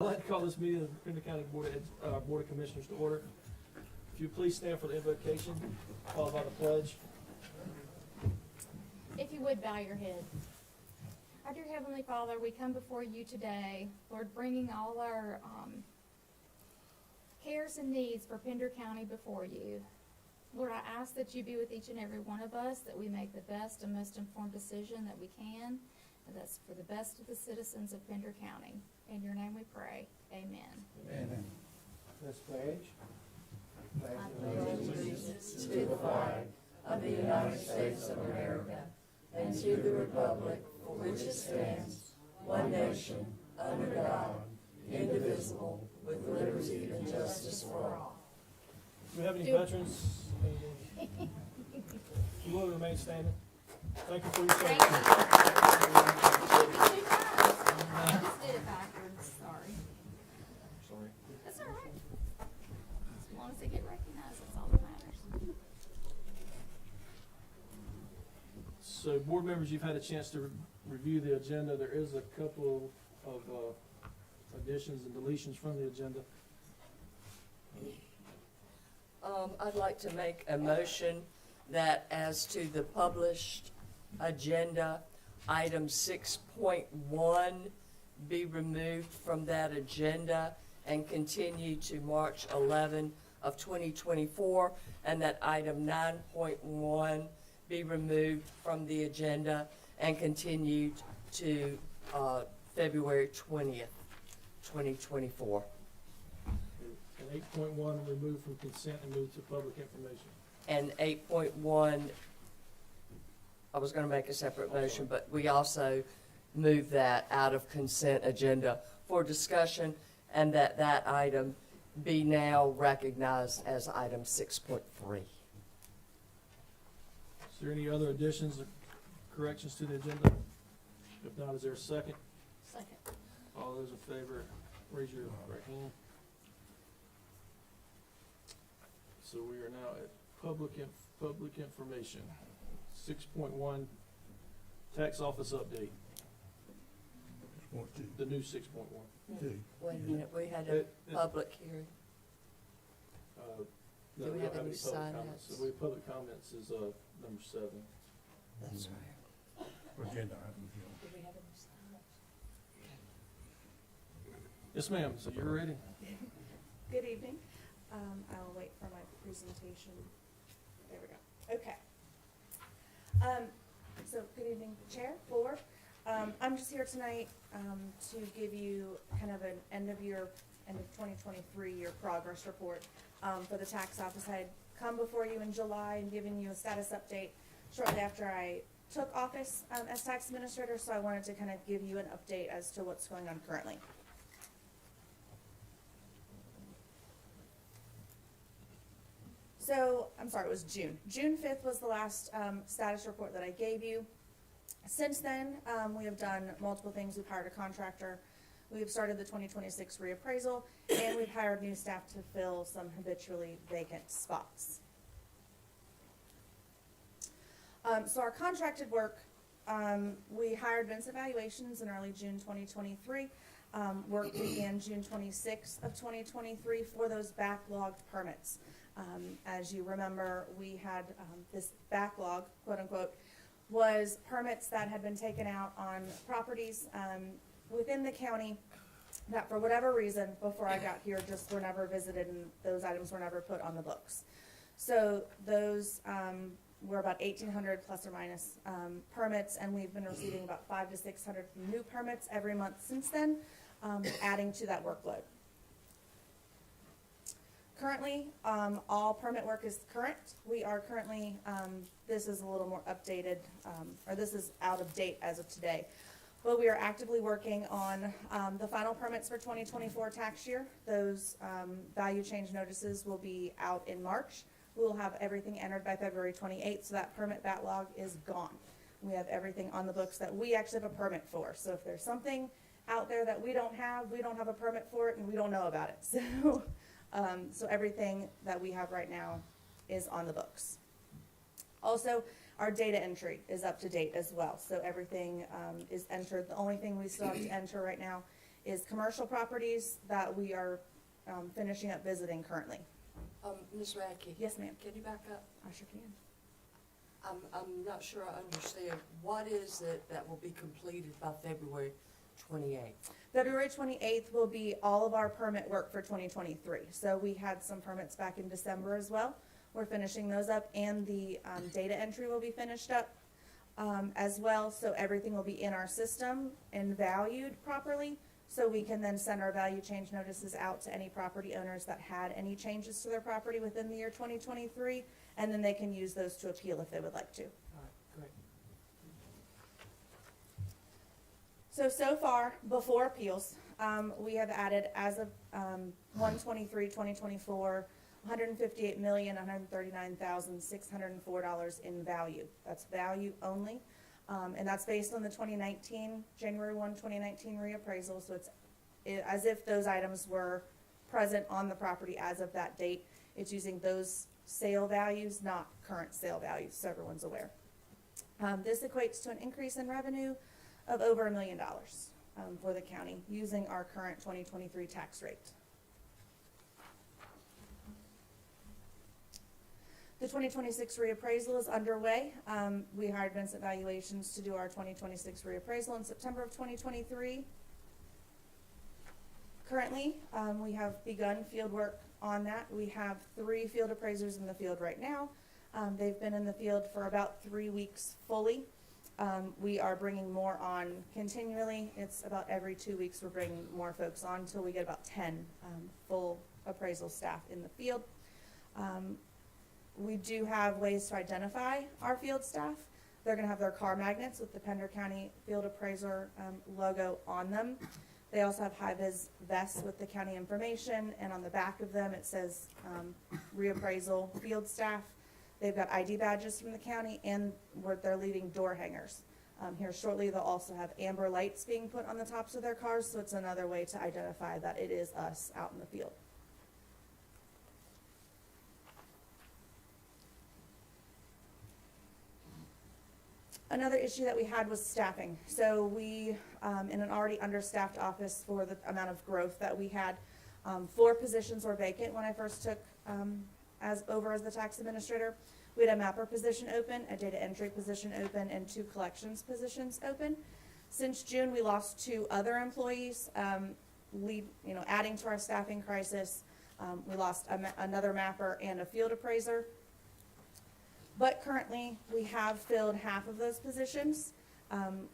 like to call this meeting of the Pender County Board of Commissioners to order. If you please stand for the invocation, followed by the pledge. If you would bow your head. Our dear Heavenly Father, we come before you today, Lord, bringing all our cares and needs for Pender County before you. Lord, I ask that you be with each and every one of us, that we make the best and most informed decision that we can, and that's for the best of the citizens of Pender County. In your name we pray. Amen. Amen. Let's pledge. I pledge allegiance to the flag of the United States of America and to the republic for which it stands, one nation, under God, indivisible, with liberty and justice for all. Do we have any veterans? You will remain standing. Thank you for your Thank service. you. I just did it backwards, sorry. Sorry. That's all right. As long as they get recognized, that's all that matters. So, board members, you've had a chance to review the agenda. There is a couple of additions and deletions from the agenda. I'd like to make a motion that as to the published agenda, item 6.1 be removed from that agenda and continue to March 11 of 2024, and that item 9.1 be removed from the agenda and continued to February 20th, 2024. And 8.1 removed from consent and moved to public information. And 8.1, I was going to make a separate motion, but we also moved that out of consent agenda for discussion, and that item be now recognized as item 6.3. Is there any other additions or corrections to the agenda? If not, is there a second? Second. All those in favor, raise your right hand. So we are now at public information. 6.1, tax office update, the new 6.1. Wait a minute, we had a public hearing. No, Do we don't have any public comments. sign-ups? So we have public comments is number 7. That's right. Agenda items, Do we have any sign-ups? Yes, ma'am, so you're ready? Good evening. I'll wait for my presentation. There we go. Okay. So good evening, Chair, Board. I'm just here tonight to give you kind of an end of 2023 year progress report for the tax office. I had come before you in July and given you a status update shortly after I took office as tax administrator, so I wanted to kind of give you an update as to what's going on currently. So, I'm sorry, it was June. June 5th was the last status report that I gave you. Since then, we have done multiple things. We've hired a contractor, we've started the 2026 reappraisal, and we've hired new staff to fill some habitually vacant spots. So our contracted work, we hired Vincent Valuations in early June 2023. Work began June 26th of 2023 for those backlogged permits. As you remember, we had this backlog, quote unquote, was permits that had been taken out on properties within the county that for whatever reason before I got here just were never visited, and those items were never put on the books. So those were about 1,800 plus or minus permits, and we've been receiving about 500 to 600 new permits every month since then, adding to that workload. Currently, all permit work is current. We are currently, this is a little more updated, or this is out of date as of today. But we are actively working on the final permits for 2024 tax year. Those value change notices will be out in March. We will have everything entered by February 28th, so that permit backlog is gone. We have everything on the books that we actually have a permit for. So if there's something out there that we don't have a permit for it, and we don't know about it. So. So everything that we have right now is on the books. Also, our data entry is up to date as well. So everything is entered. The only thing we still have to enter right now is commercial properties that we are, finishing up visiting currently. Ms. Radke? Yes, ma'am. Can you back up? I sure can. I'm not sure I understand. What is it that will be completed by February 28th? February 28th will be all of our permit work for 2023. So we had some permits back in December as well. We're finishing those up, and the data entry will be finished up as well. So everything will be in our system and valued properly. So we can then send our value change notices out to any property owners that had any changes to their property within the year 2023. And then they can use those to appeal if they would like to. All right, great. So far, before appeals, we have added, as of 1/23/2024, $158,139,604 in value. That's value only, and that's based on the 2019, January 1, 2019 reappraisal, so it's as if those items were present on the property as of that date. It's using those sale values, not current sale values, so everyone's aware. This equates to an increase in revenue of over $1 million for the county using our current 2023 tax rate. The 2026 reappraisal is underway. We hired Vincent Valuations to do our 2026 reappraisal in September of 2023. Currently, we have begun field work on that. We have 3 field appraisers in the field right now. They've been in the field for about 3 weeks fully. We are bringing more on continually. It's about every 2 weeks we're bringing more folks on until we get about 10 full appraisal staff in the field. We do have ways to identify our field staff. They're going to have their car magnets with the Pender County Field Appraiser logo on them. They also have high-vis vests with the county information, and on the back of them it says reappraisal field staff. They've got ID badges from the county, and they're leaving door hangers. Here shortly they'll also have amber lights being put on the tops of their cars, so it's another way to identify that it is us out in the field. Another issue that we had was staffing. So we, in an already understaffed office for the amount of growth that we had, 4 positions were vacant when I first took as the tax administrator. We had a mapper position open, a data entry position open, and 2 collections positions open. Since June, we lost 2 other employees, adding to our staffing crisis. We lost another mapper and a field appraiser. But currently, we have filled half of those positions.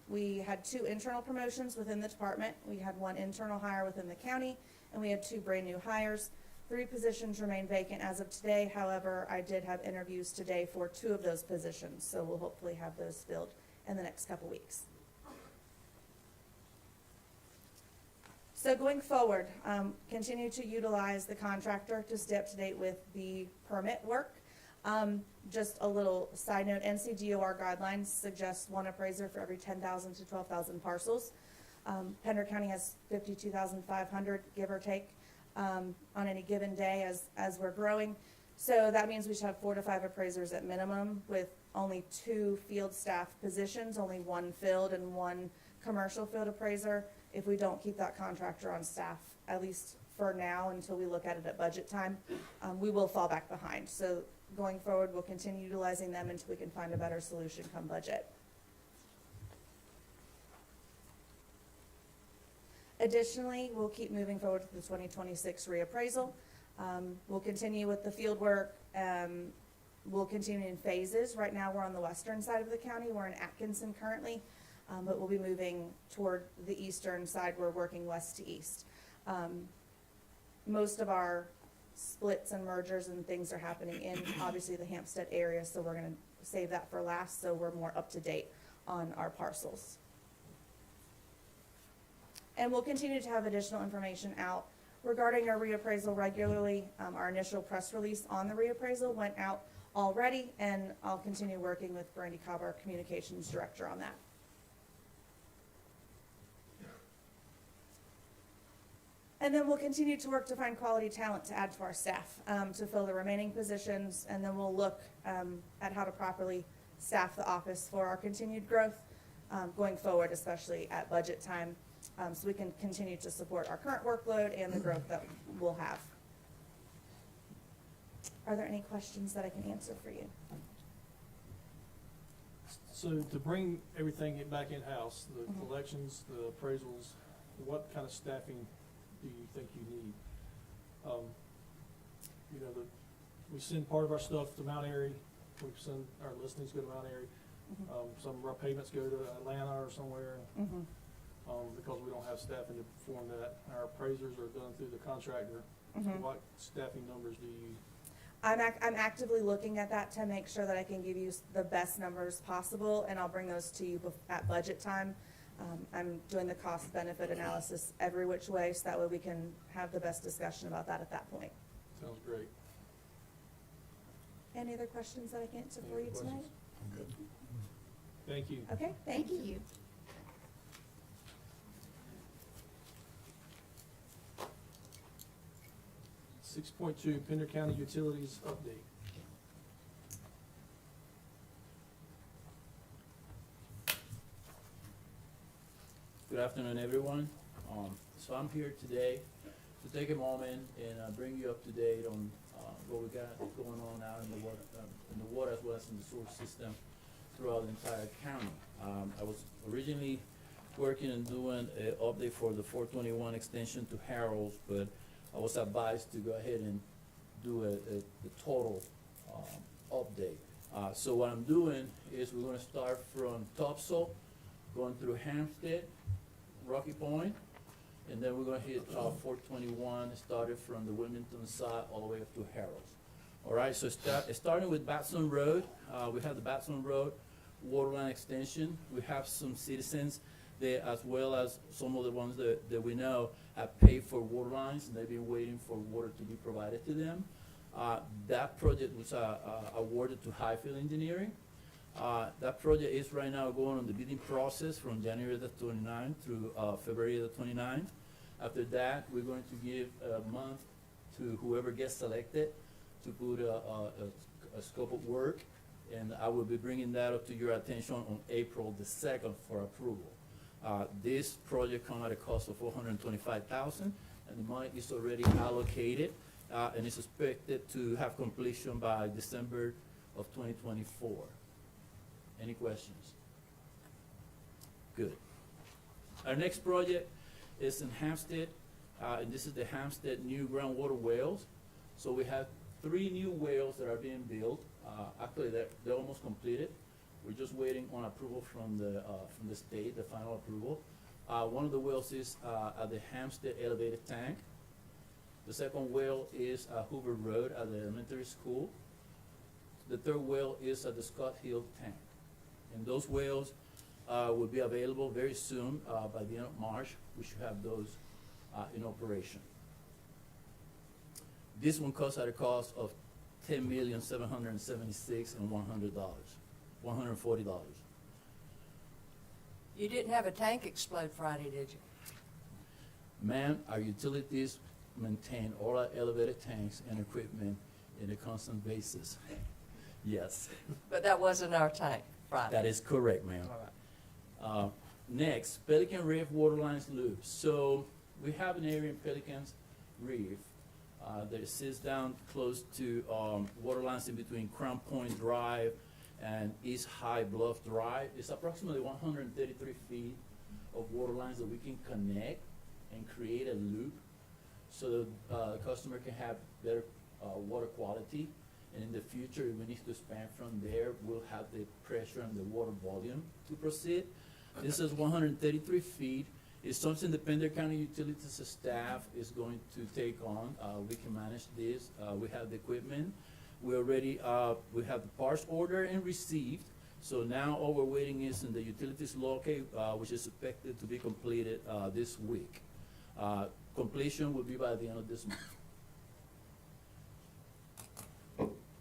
We had 2 internal promotions within the department. We had 1 internal hire within the county, and we had 2 brand new hires. 3 positions remain vacant as of today. However, I did have interviews today for 2 of those positions, so we'll hopefully have those filled in the next couple weeks. So going forward, continue to utilize the contractor to stay up to date with the permit work. Just a little side note, NCDOR guidelines suggest 1 appraiser for every 10,000 to 12,000 parcels. Pender County has 52,500, give or take, on any given day as we're growing. So that means we should have 4 to 5 appraisers at minimum, with only 2 field staff positions, only 1 filled and 1 commercial field appraiser. If we don't keep that contractor on staff, at least for now, until we look at it at budget time, we will fall back behind. So going forward, we'll continue utilizing them until we can find a better solution come budget. Additionally, we'll keep moving forward to the 2026 reappraisal. We'll continue with the field work. We'll continue in phases. Right now, we're on the western side of the county. We're in Atkinson currently, but we'll be moving toward the eastern side. We're working west to east. Most of our splits and mergers and things are happening in, obviously, the Hampstead area, so we're going to save that for last, so we're more up to date on our parcels. And we'll continue to have additional information out regarding our reappraisal regularly. Our initial press release on the reappraisal went out already, and I'll continue working with Brandy Cobb, our communications director, on that. And then we'll continue to work to find quality talent to add to our staff, to fill the remaining positions, and then we'll look at how to properly staff the office for our continued growth going forward, especially at budget time. so we can continue to support our current workload and the growth that we'll have. Are there any questions that I can answer for you? So to bring everything back in-house, the Mhm. collections, the appraisals, what kind of staffing do you think you need? You know, we send part of our stuff to Mount Airy, we send our listings go to Mount Airy. Some of our payments go to Atlanta or somewhere, Mhm. because we don't have staffing to perform that. Our appraisers are done through the contractor. Mhm. What staffing numbers do you? I'm actively looking at that to make sure that I can give you the best numbers possible, and I'll bring those to you at budget time. I'm doing the cost benefit analysis every which way, so that way we can have the best discussion about that at that point. Sounds great. Any other questions that I can answer for Any you tonight? questions? Thank you. Okay, thank you. 6.2, Pender County Utilities Update. Good afternoon, everyone. So I'm here today to take a moment and bring you up to date on what we got going on out in the water as well as in the sewer system throughout the entire county. I was originally working and doing an update for the 421 extension to Harold's, but I was advised to go ahead and do a total update. So what I'm doing is we're gonna start from Topsail, going through Hampstead, Rocky Point, and then we're gonna hit 421, started from the Wilmington side all the way up to Harold's. All right, so starting with Batson Road, we have the Batson Road water line extension. We have some citizens there, as well as some of the ones that we know have paid for water lines, and they've been waiting for water to be provided to them. That project was awarded to Highfill Engineering. That project is right now going on the bidding process from January the 29th through February the 29th. After that, we're going to give a month to whoever gets selected to put a scope of work, and I will be bringing that up to your attention on April the 2nd for approval. This project comes at a cost of $425,000, and the money is already allocated, and is expected to have completion by December of 2024. Any questions? Good. Our next project is in Hampstead, and this is the Hampstead new groundwater wells. So we have 3 new wells that are being built. Actually, they're almost completed. We're just waiting on approval from the state, the final approval. One of the wells is at the Hampstead elevated tank. The second well is Hoover Road at the elementary school. The third well is at the Scott Hill tank. And those wells will be available very soon. By the end of March, we should have those in operation. This one costs at a cost of $10,776,140. You didn't have a tank explode Friday, did you? Ma'am, our utilities maintain all our elevated tanks and equipment in a constant basis. Yes, But that wasn't our tank Friday. that is correct, ma'am. All right. Next, Pelican Reef water lines loop. So we have an area in Pelican's Reef that sits down close to water lines in between Crown Point Drive and East High Bluff Drive. It's approximately 133 feet of water lines that we can connect and create a loop so the customer can have better water quality. And in the future, if we need to expand from there, we'll have the pressure and the water volume to proceed. This is 133 feet. It's something the Pender County Utilities staff is going to take on. We can manage this. We have the equipment. We already, we have the parts ordered and received. So now all we're waiting is in the utilities locate, which is expected to be completed this week. Completion will be by the end of this month.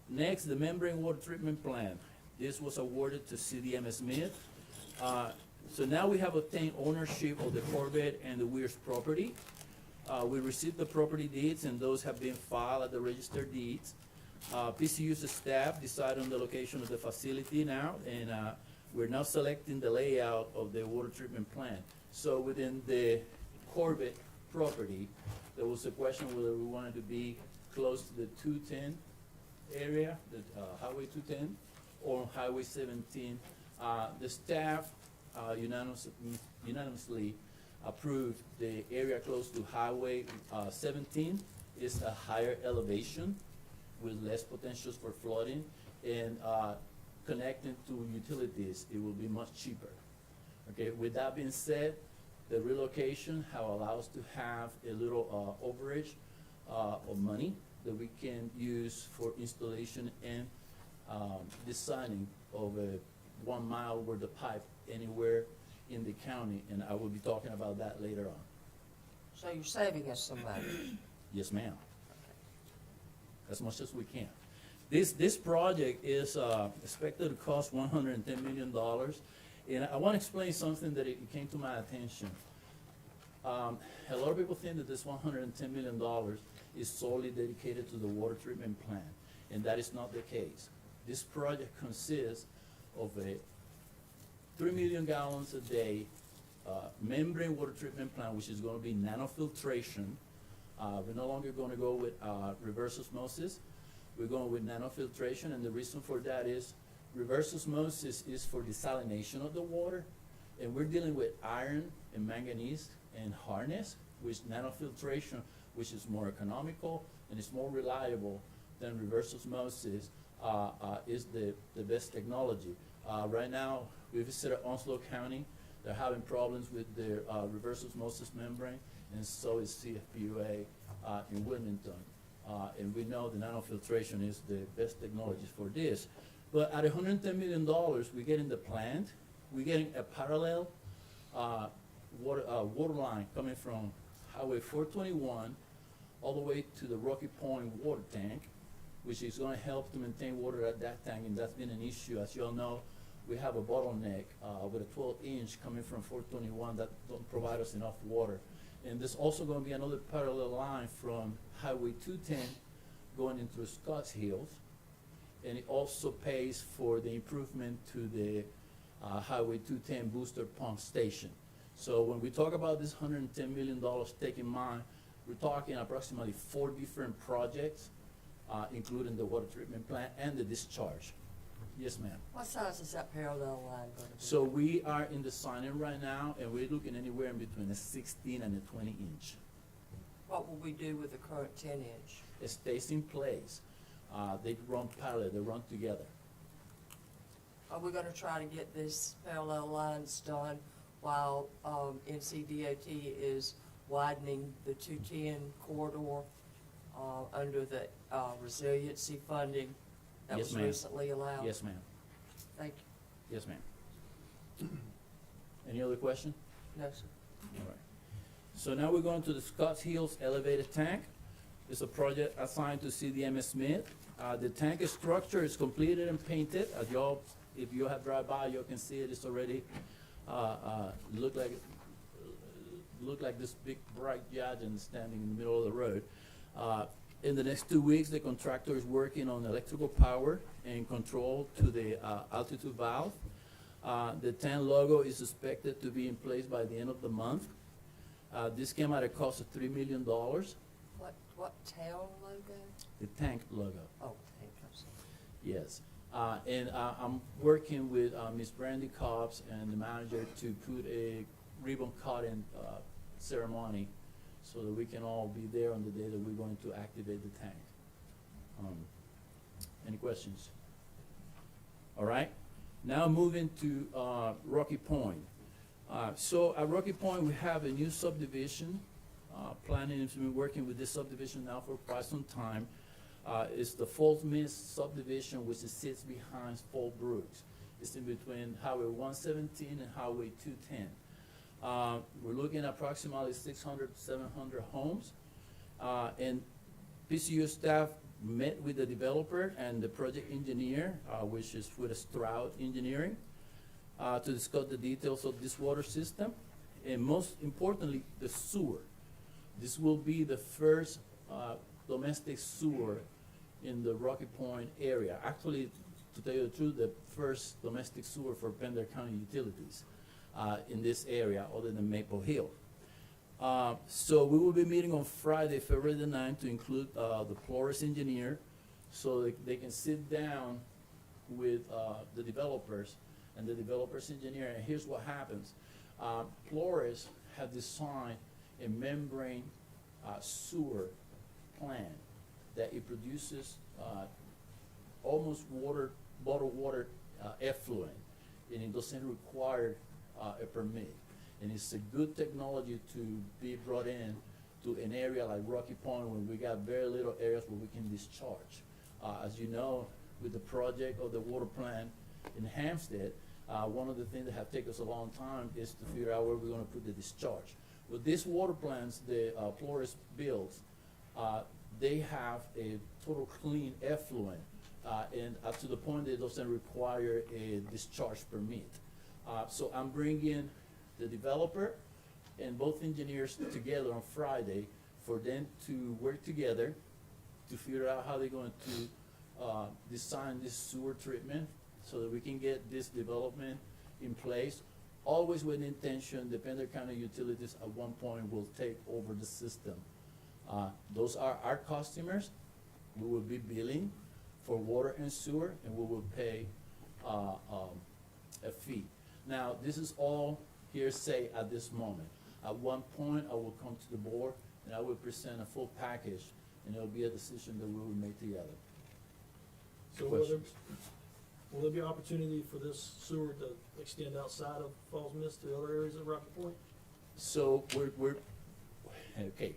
Next, the membrane water treatment plant. This was awarded to CDM Smith. So now we have obtained ownership of the Corvette and the Weir's property. We received the property deeds, and those have been filed at the register deeds. PCU's staff decided on the location of the facility now, and we're now selecting the layout of the water treatment plant. So within the Corbett property, there was a question whether we wanted to be close to the 210 area, the Highway 210, or Highway 17. The staff unanimously approved the area close to Highway 17 is a higher elevation with less potentials for flooding, and connecting to utilities, it will be much cheaper. Okay, with that being said, the relocation have allowed us to have a little overage of money that we can use for installation and designing of a 1 mile worth of pipe anywhere in the county, and I will be talking about that later on. So you're saving us some money. Yes, ma'am. As much as we can. This project is expected to cost $110 million, and I want to explain something that it came to my attention. A lot of people think that this $110 million is solely dedicated to the water treatment plant, and that is not the case. This project consists of a 3 million gallons a day membrane water treatment plant, which is going to be nanofiltration. We're no longer going to go with reverse osmosis. We're going with nanofiltration, and the reason for that is reverse osmosis is for desalination of the water, and we're dealing with iron and manganese and hardness, which nanofiltration, which is more economical and it's more reliable than reverse osmosis, is the best technology. Right now, we visited Onslow County. They're having problems with their reverse osmosis membrane, and so is CFPUA in Wilmington. And we know the nanofiltration is the best technology for this. But at $110 million, we're getting the plant, we're getting a parallel water line coming from Highway 421 all the way to the Rocky Point water tank, which is going to help to maintain water at that tank, and that's been an issue. As you all know, we have a bottleneck with a 12-inch coming from 421 that don't provide us enough water. And there's also going to be another parallel line from Highway 210 going into Scotts Hills, and it also pays for the improvement to the Highway 210 booster pump station. So when we talk about this $110 million, take in mind, we're talking approximately 4 different projects, including the water treatment plant and the discharge. Yes, ma'am. What size is that parallel line going to be? So we are in the signing right now, and we're looking anywhere in between a 16 and a 20-inch. What will we do with the current 10-inch? It stays in place. They run parallel, they run together. Are we going to try to get these parallel lines done while NCDOT is widening the 210 corridor under the resiliency funding that Yes, was ma'am. recently allowed? Yes, ma'am. Thank Yes, ma'am. Any other question? you. No, sir. All right. So now we're going to the Scotts Hills elevated tank. It's a project assigned to CDM Smith. The tank structure is completed and painted. As y'all, if you have drive by, you can see it. It's already look like this big bright Yagen standing in the middle of the road. In the next 2 weeks, the contractor is working on electrical power and control to the altitude valve. The tank logo is expected to be in place by the end of the month. This came at a cost of $3 million. What town logo? The tank logo, Oh, tank, I'm sorry. yes. And I'm working with Ms. Brandy Cobbs and the manager to put a ribbon cutting ceremony so that we can all be there on the day that we're going to activate the tank. Any questions? All right, now moving to Rocky Point. So at Rocky Point, we have a new subdivision. Planning has been working with this subdivision now for quite some time. It's the Falls Mist subdivision, which sits behind Fall Brooks. It's in between Highway 117 and Highway 210. We're looking at approximately 600 to 700 homes. And PCU staff met with the developer and the project engineer, which is with Stroud Engineering, to discuss the details of this water system, and most importantly, the sewer. This will be the first domestic sewer in the Rocky Point area. Actually, to tell you the truth, the first domestic sewer for Pender County utilities. in this area other than Maple Hill. So we will be meeting on Friday, February the 9th, to include the Flores engineer, so they can sit down with the developers and the developers engineer. And here's what happens. Flores have designed a membrane sewer plant that it produces almost bottled water effluent, and it doesn't require a permit. And it's a good technology to be brought in to an area like Rocky Point, where we got very little areas where we can discharge. As you know, with the project of the water plant in Hampstead, one of the things that have taken us a long time is to figure out where we're gonna put the discharge. With these water plants, the Flores builds, they have a total clean effluent, and up to the point that it doesn't require a discharge permit. So I'm bringing the developer and both engineers together on Friday for them to work together to figure out how they're going to design this sewer treatment so that we can get this development in place. Always with the intention, the Pender County Utilities at one point will take over the system. Those are our customers. We will be billing for water and sewer, and we will pay a fee. Now, this is all hearsay at this moment. At one point, I will come to the board and I will present a full package, and it'll be a decision that we will make together. So will there be opportunity for this sewer to extend outside of Falls Mist to other areas of Rocky Point? So we're okay.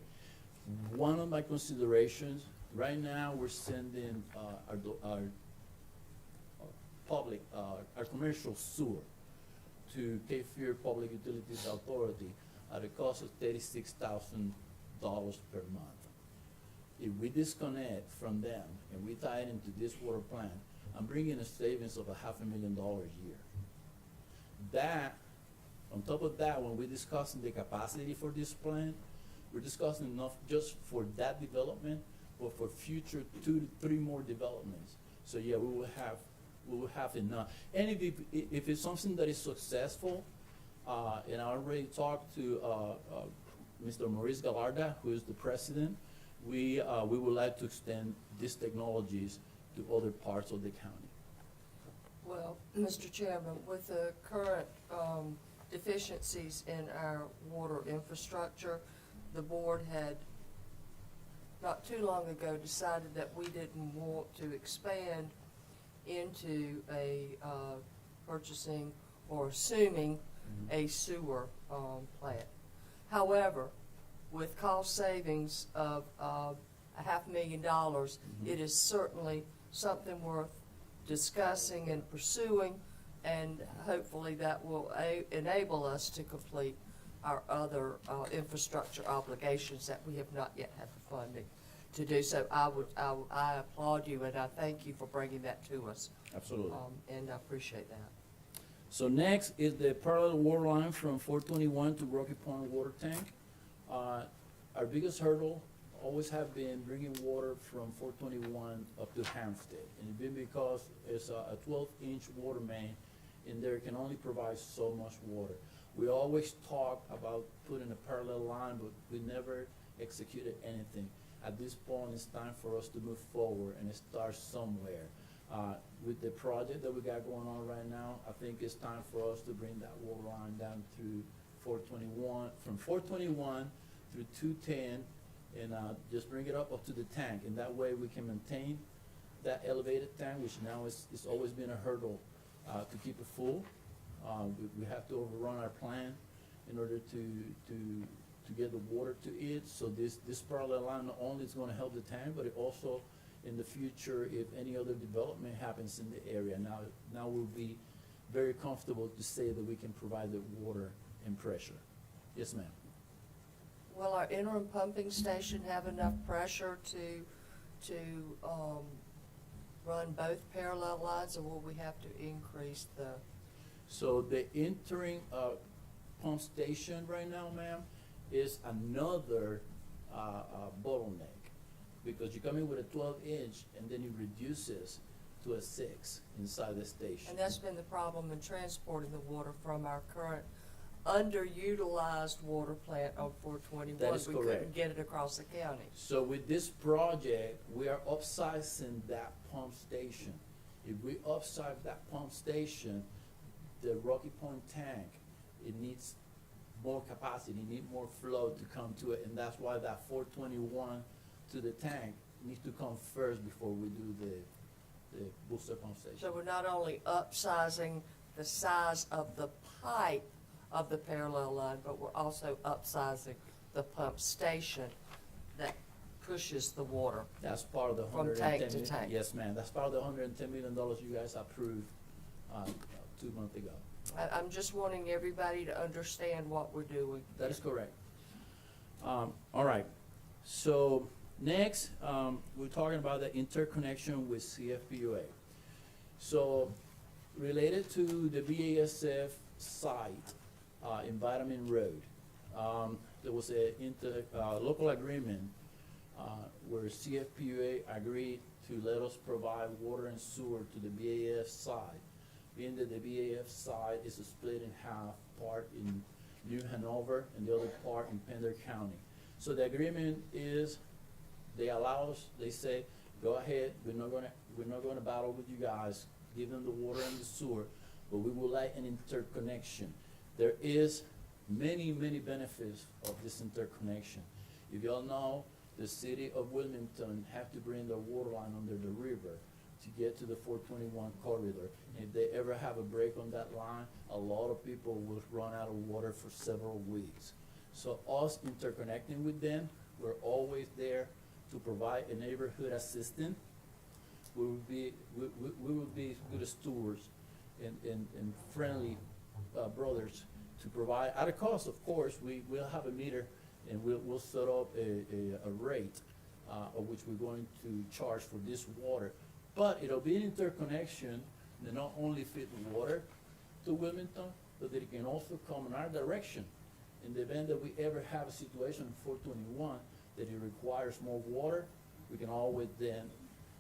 One of my considerations, right now, we're sending our public, our commercial sewer to Cape Fear Public Utilities Authority at a cost of $36,000 per month. If we disconnect from them and we tie it into this water plant, I'm bringing a savings of $500,000 a year. That, on top of that, when we're discussing the capacity for this plant, we're discussing enough just for that development, but for future 2 to 3 more developments. So yeah, we will have enough. And if it's something that is successful, and I already talked to Mr. Maurice Galarda, who is the president, we would like to extend these technologies to other parts of the county. Well, Mr. Chairman, with the current deficiencies in our water infrastructure, the board had not too long ago decided that we didn't want to expand into a purchasing or assuming a sewer plant. However, with cost savings of $500,000, it is certainly something worth discussing and pursuing, and hopefully that will enable us to complete our other infrastructure obligations that we have not yet had the funding to do. So I applaud you and I thank you for bringing that to us. Absolutely. And I appreciate that. So next is the parallel water line from 421 to Rocky Point Water Tank. Our biggest hurdle always have been bringing water from 421 up to Hampstead. And it's been because it's a 12-inch water main, and there can only provide so much water. We always talk about putting a parallel line, but we never executed anything. At this point, it's time for us to move forward and start somewhere. With the project that we got going on right now, I think it's time for us to bring that water line down through 421, from 421 through 210, and just bring it up to the tank. And that way we can maintain that elevated tank, which now it's always been a hurdle to keep it full. We have to overrun our plan in order to get the water to it. So this parallel line not only is gonna help the tank, but it also, in the future, if any other development happens in the area, now we'll be very comfortable to say that we can provide the water and pressure. Yes, ma'am. Will our interim pumping station have enough pressure to run both parallel lines, or will we have to increase the? So the entering pump station right now, ma'am, is another bottleneck, because you come in with a 12-inch and then it reduces to a 6 inside the station. And that's been the problem in transporting the water from our current underutilized water plant on 421. That is We correct. couldn't get it across the county. So with this project, we are upsizing that pump station. If we upsize that pump station, the Rocky Point tank, it needs more capacity, it needs more flow to come to it, and that's why that 421 to the tank needs to come first before we do the booster pump station. So we're not only upsizing the size of the pipe of the parallel line, but we're also upsizing the pump station that pushes the water. That's part of the From 110 tank to million. tank. Yes, ma'am, that's part of the $110 million you guys approved 2 months ago. I'm just wanting everybody to understand what we're doing. That is correct. All right, so next, we're talking about the interconnection with CFPUA. So related to the BASF site in Vitamin Road, there was a local agreement where CFPUA agreed to let us provide water and sewer to the BAF side. Being that the BAF side is split in half, part in New Hanover and the other part in Pender County. So the agreement is, they allow us, they say, go ahead, we're not gonna battle with you guys, give them the water and the sewer, but we would like an interconnection. There is many benefits of this interconnection. If y'all know, the city of Wilmington have to bring their water line under the river to get to the 421 corridor. And if they ever have a break on that line, a lot of people will run out of water for several weeks. So us interconnecting with them, we're always there to provide a neighborhood assistance. We will be good stewards and friendly brothers to provide, at a cost, of course. We'll have a meter and we'll set up a rate of which we're going to charge for this water. But it'll be an interconnection that not only feed water to Wilmington, but that it can also come in our direction. In the event that we ever have a situation in 421 that it requires more water, we can always then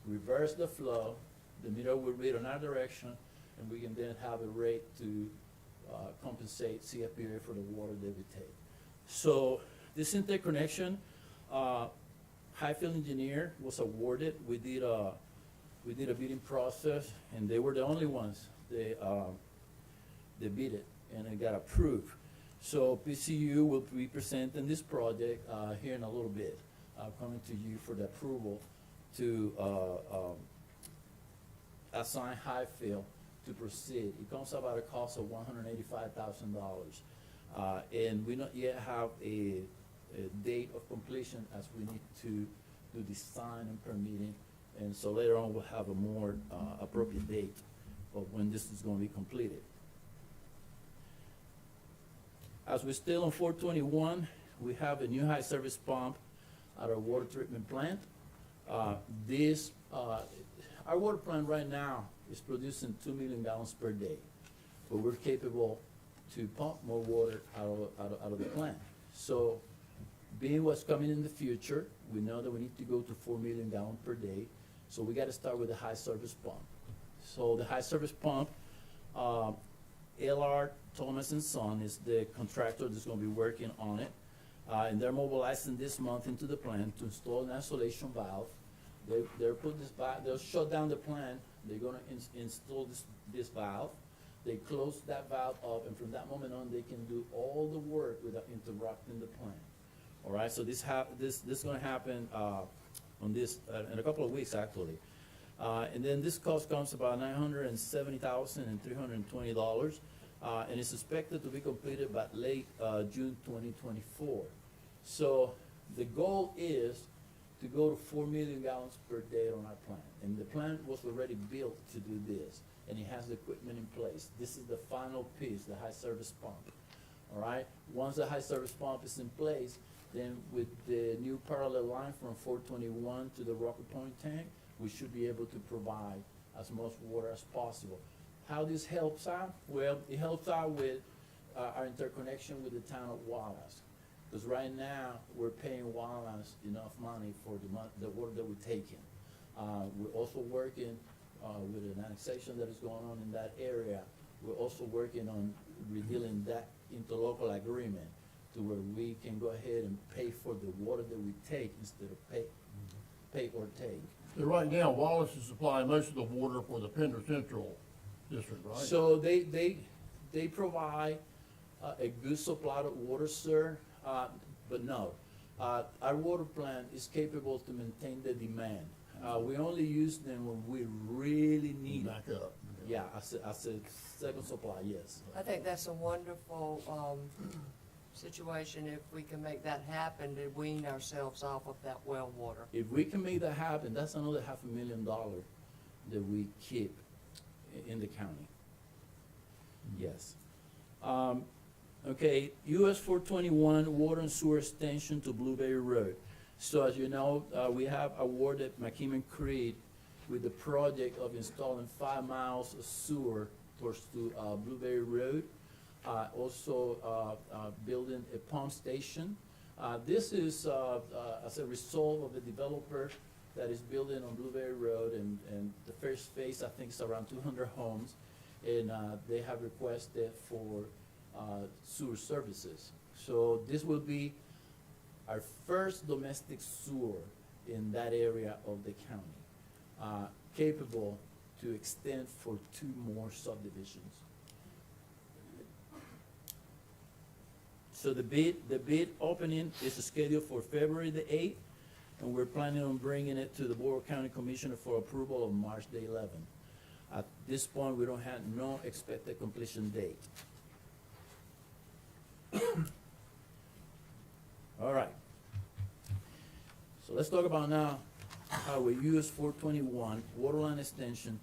reverse the flow, the meter will read in our direction, and we can then have a rate to compensate CFPUA for the water that we take. So this interconnection, Highfill engineer was awarded. We did a bidding process, and they were the only ones. They bid it, and it got approved. So PCU will be presenting this project here in a little bit, coming to you for the approval to assign Highfill to proceed. It comes about a cost of $185,000. And we not yet have a date of completion, as we need to do design and permitting. And so later on, we'll have a more appropriate date of when this is going to be completed. As we're still on 421, we have a new high service pump at our water treatment plant. Our water plant right now is producing 2 million gallons per day, but we're capable to pump more water out of the plant. So being what's coming in the future, we know that we need to go to 4 million gallons per day. So we got to start with a high service pump. So the high service pump, LR Thomas and Son is the contractor that's going to be working on it. And they're mobilizing this month into the plant to install an isolation valve. They'll put this valve, they'll shut down the plant. They're going to install this valve. They close that valve up, and from that moment on, they can do all the work without interrupting the plant. All right, so this is going to happen on this in a couple of weeks, actually. And then this cost comes about $970,320, and it's expected to be completed by late June 2024. So the goal is to go to 4 million gallons per day on our plant. And the plant was already built to do this, and it has the equipment in place. This is the final piece, the high service pump. All right, once the high service pump is in place, then with the new parallel line from 421 to the Rocky Point tank, we should be able to provide as much water as possible. How this helps out? Well, it helps out with our interconnection with the town of Wallace. Because right now, we're paying Wallace enough money for the water that we're taking. We're also working with an annexation that is going on in that area. We're also working on revealing that interlocal agreement to where we can go ahead and pay for the water that we take instead of pay or take. So right now, Wallace is supplying most of the water for the Pender Central District, right? So they provide a good supply of water, sir, but no. Our water plant is capable to maintain the demand. We only use them when we really need it. Back up. Yeah, as a second supply, yes. I think that's a wonderful, situation if we can make that happen, to wean ourselves off of that well water. If we can make that happen, that's another $500,000 that we keep in the county. Yes. Okay, US 421 water and sewer extension to Blueberry Road. So as you know, we have awarded McKeeman Creed with the project of installing 5 miles of sewer towards to Blueberry Road. Also building a pump station. This is as a result of a developer that is building on Blueberry Road, and the first phase, I think, is around 200 homes, and they have requested for sewer services. So this will be our first domestic sewer in that area of the county, capable to extend for 2 more subdivisions. So the bid opening is scheduled for February the 8th, and we're planning on bringing it to the Board of County Commissioner for approval on March the 11th. At this point, we don't have no expected completion date. All right. So let's talk about now Highway US 421 water line extension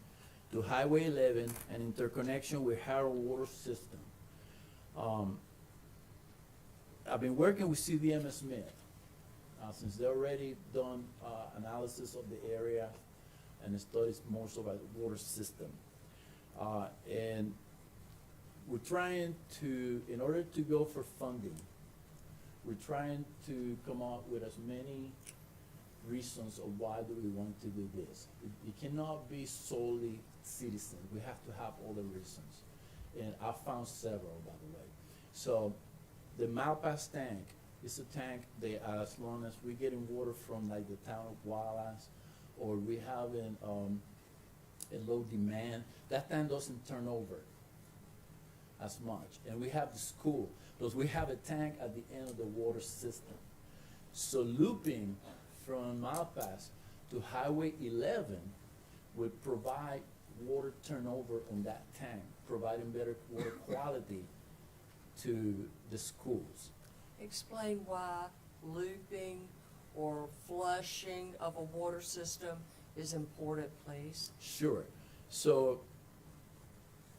to Highway 11 and interconnection with Harold Water System. I've been working with CDM Smith since they already done analysis of the area and studies more so about the water system. And we're trying to, in order to go for funding, we're trying to come up with as many reasons of why do we want to do this. It cannot be solely citizens. We have to have other reasons. And I found several, by the way. So the Malpass tank is a tank that, as long as we're getting water from like the town of Wallace, or we have a low demand, that tank doesn't turn over as much. And we have the school, because we have a tank at the end of the water system. So looping from Malpass to Highway 11 would provide water turnover on that tank, providing better water quality to the schools. Explain why looping or flushing of a water system is important, please. Sure. So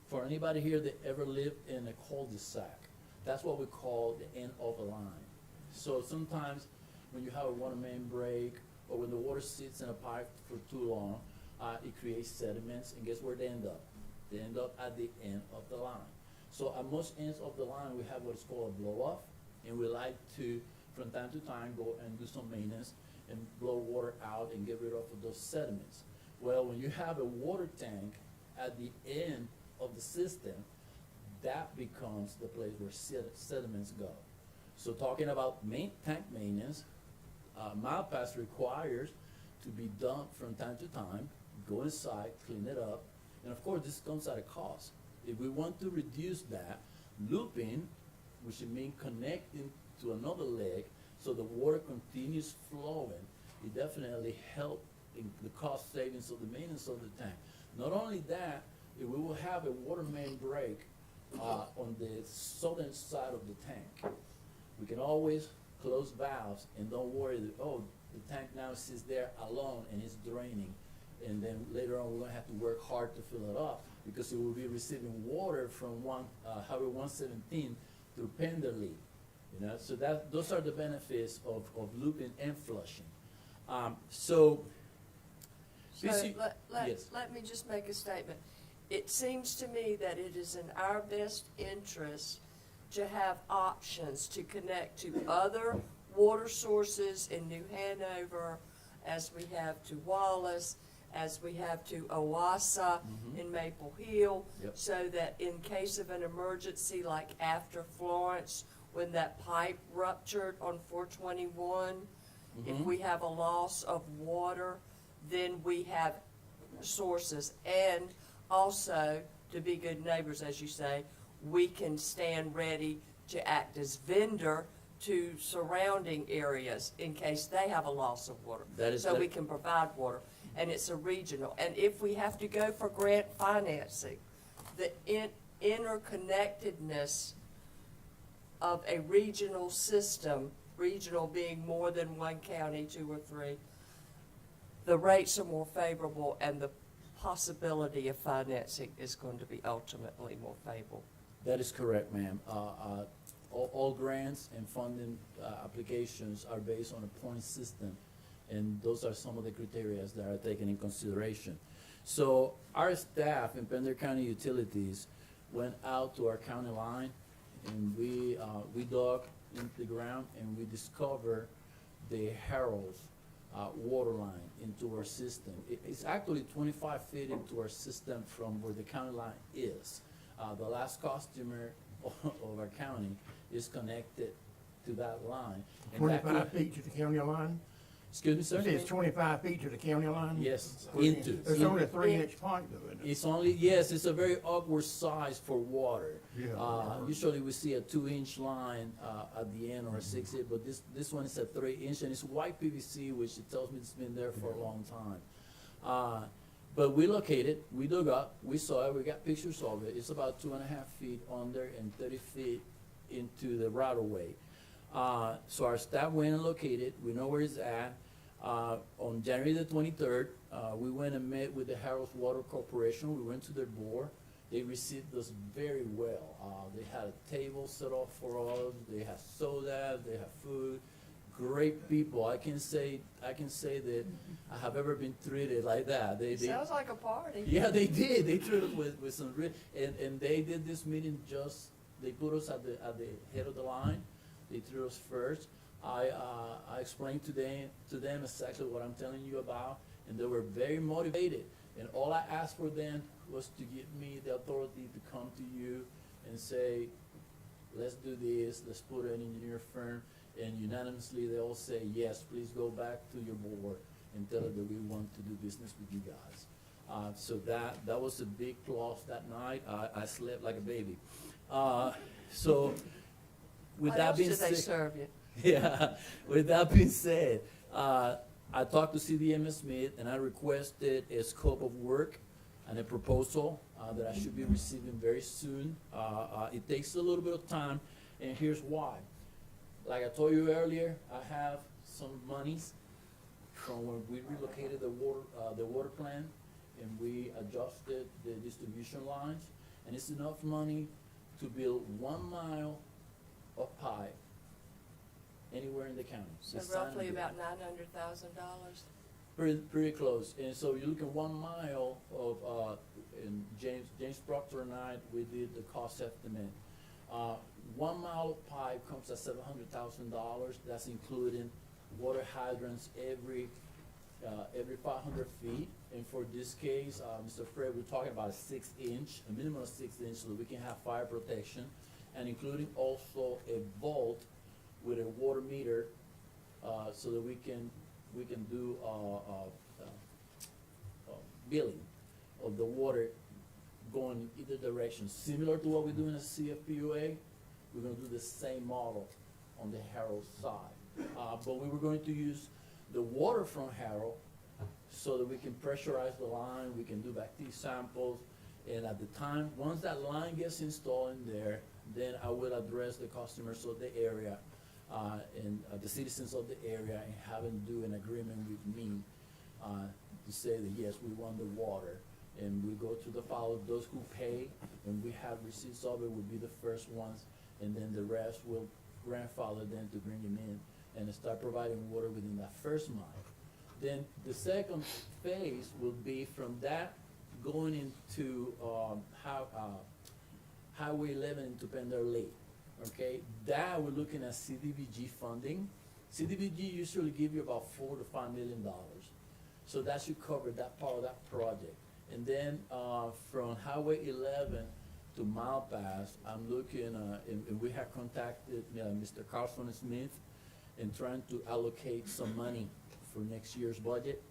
for anybody here that ever lived in a cul-de-sac, that's what we call the end of a line. So sometimes when you have a water main break, or when the water sits in a pipe for too long, it creates sediments, and guess where they end up? They end up at the end of the line. So at most ends of the line, we have what's called a blow-off, and we like to, from time to time, go and do some maintenance and blow water out and get rid of those sediments. Well, when you have a water tank at the end of the system, that becomes the place where sediments go. So talking about tank maintenance, Malpass requires to be done from time to time, go inside, clean it up, and of course this comes at a cost. If we want to reduce that, looping, which means connecting to another leg so the water continues flowing, it definitely helps in the cost savings of the maintenance of the tank. Not only that, if we will have a water main break on the southern side of the tank, we can always close valves and don't worry that, oh, the tank now sits there alone and it's draining. And then later on, we're gonna have to work hard to fill it up because it will be receiving water from Highway 117 through Pender. You know, so those are the benefits of looping and flushing. So yes. Let me just make a statement. It seems to me that it is in our best interest to have options to connect to other water sources in New Hanover, as we have to Wallace, as we have to Owasso in Maple Hill, Yep. so that in case of an emergency, like after Florence, when that pipe ruptured on 421, if Mhm. we have a loss of water, then we have sources. And also, to be good neighbors, as you say, we can stand ready to act as vendor to surrounding areas in case they have a loss of water. That is So we that- can provide water, and it's a regional. And if we have to go for grant financing, the interconnectedness of a regional system, regional being more than one county, 2 or 3, the rates are more favorable and the possibility of financing is going to be ultimately more favorable. That is correct, ma'am. All grants and funding applications are based on a point system, and those are some of the criteria that are taken in consideration. So our staff in Pender County Utilities went out to our county line, and we dug into the ground, and we discovered the Harrell's water line into our system. It's actually 25 feet into our system from where the county line is. The last customer of our county is connected to that line. And that 25 could- feet to the county line? Excuse me, You sir? say it's 25 feet to the county line? Yes, into. There's only a 3-inch pipe though, isn't it? It's only, yes, it's a very awkward size for water. Yeah. Usually we see a 2-inch line at the end or a 6-inch, but this one is a 3-inch, and it's white PVC, which it tells me it's been there for a long time. But we located, we dug up, we saw it, we got pictures of it. It's about 2.5 feet under and 30 feet into the right of way. So our staff went and located, we know where it's at. On January the 23rd, we went and met with the Harrell's Water Corporation. We went to their board. They received us very well. They had a table set up for us. They had soda. They had food. Great people. I can say that I have ever been treated like that. They Sounds like a party. yeah, they did. They treated us with some real, and they did this meeting they put us at the head of the line. They threw us first. I explained to them exactly what I'm telling you about, and they were very motivated. And all I asked for them was to give me the authority to come to you and say, let's do this, let's put an engineer firm. And unanimously, they all say, yes, please go back to your board and tell them that we want to do business with you guys. So that was a big plus that night. I slept like a baby. So with What that else being did they said, serve you? yeah, with that being said, I talked to CDM Smith and I requested a scope of work and a proposal that I should be receiving very soon. It takes a little bit of time, and here's why. Like I told you earlier, I have some monies from when we relocated the water plant, and we adjusted the distribution lines, and it's enough money to build 1 mile of pipe anywhere in the county. So It's time to roughly do it. about $900,000. Pretty close. And so you look at 1 mile of, and James Proctor and I, we did the cost estimate. 1 mile of pipe comes at $700,000. That's including water hydrants every 500 feet. And for this case, Mr. Fred, we're talking about a 6-inch, a minimum of 6-inch, so that we can have fire protection, and including also a vault with a water meter, so that we can do billing of the water going in either direction. Similar to what we do in a CFPUA, we're gonna do the same model on the Harrell side. But we were going to use the water from Harrell so that we can pressurize the line, we can do bacteria samples, and at the time, once that line gets installed in there, then I will address the customers of the area, and the citizens of the area, and have them do an agreement with me, to say that, yes, we want the water. And we go to the file, those who pay, and we have receipts of it, will be the first ones, and then the rest will grandfather them to bring them in and start providing water within that first mile. Then the second phase will be from that going into, Highway 11 into Pender Lake, okay? That we're looking at CDBG funding. CDBG usually give you about $4 to $5 million. So that should cover that part of that project. And then, from Highway 11 to Mile Pass, I'm looking, and we have contacted, Mr. Carson Smith and trying to allocate some money for next year's budget,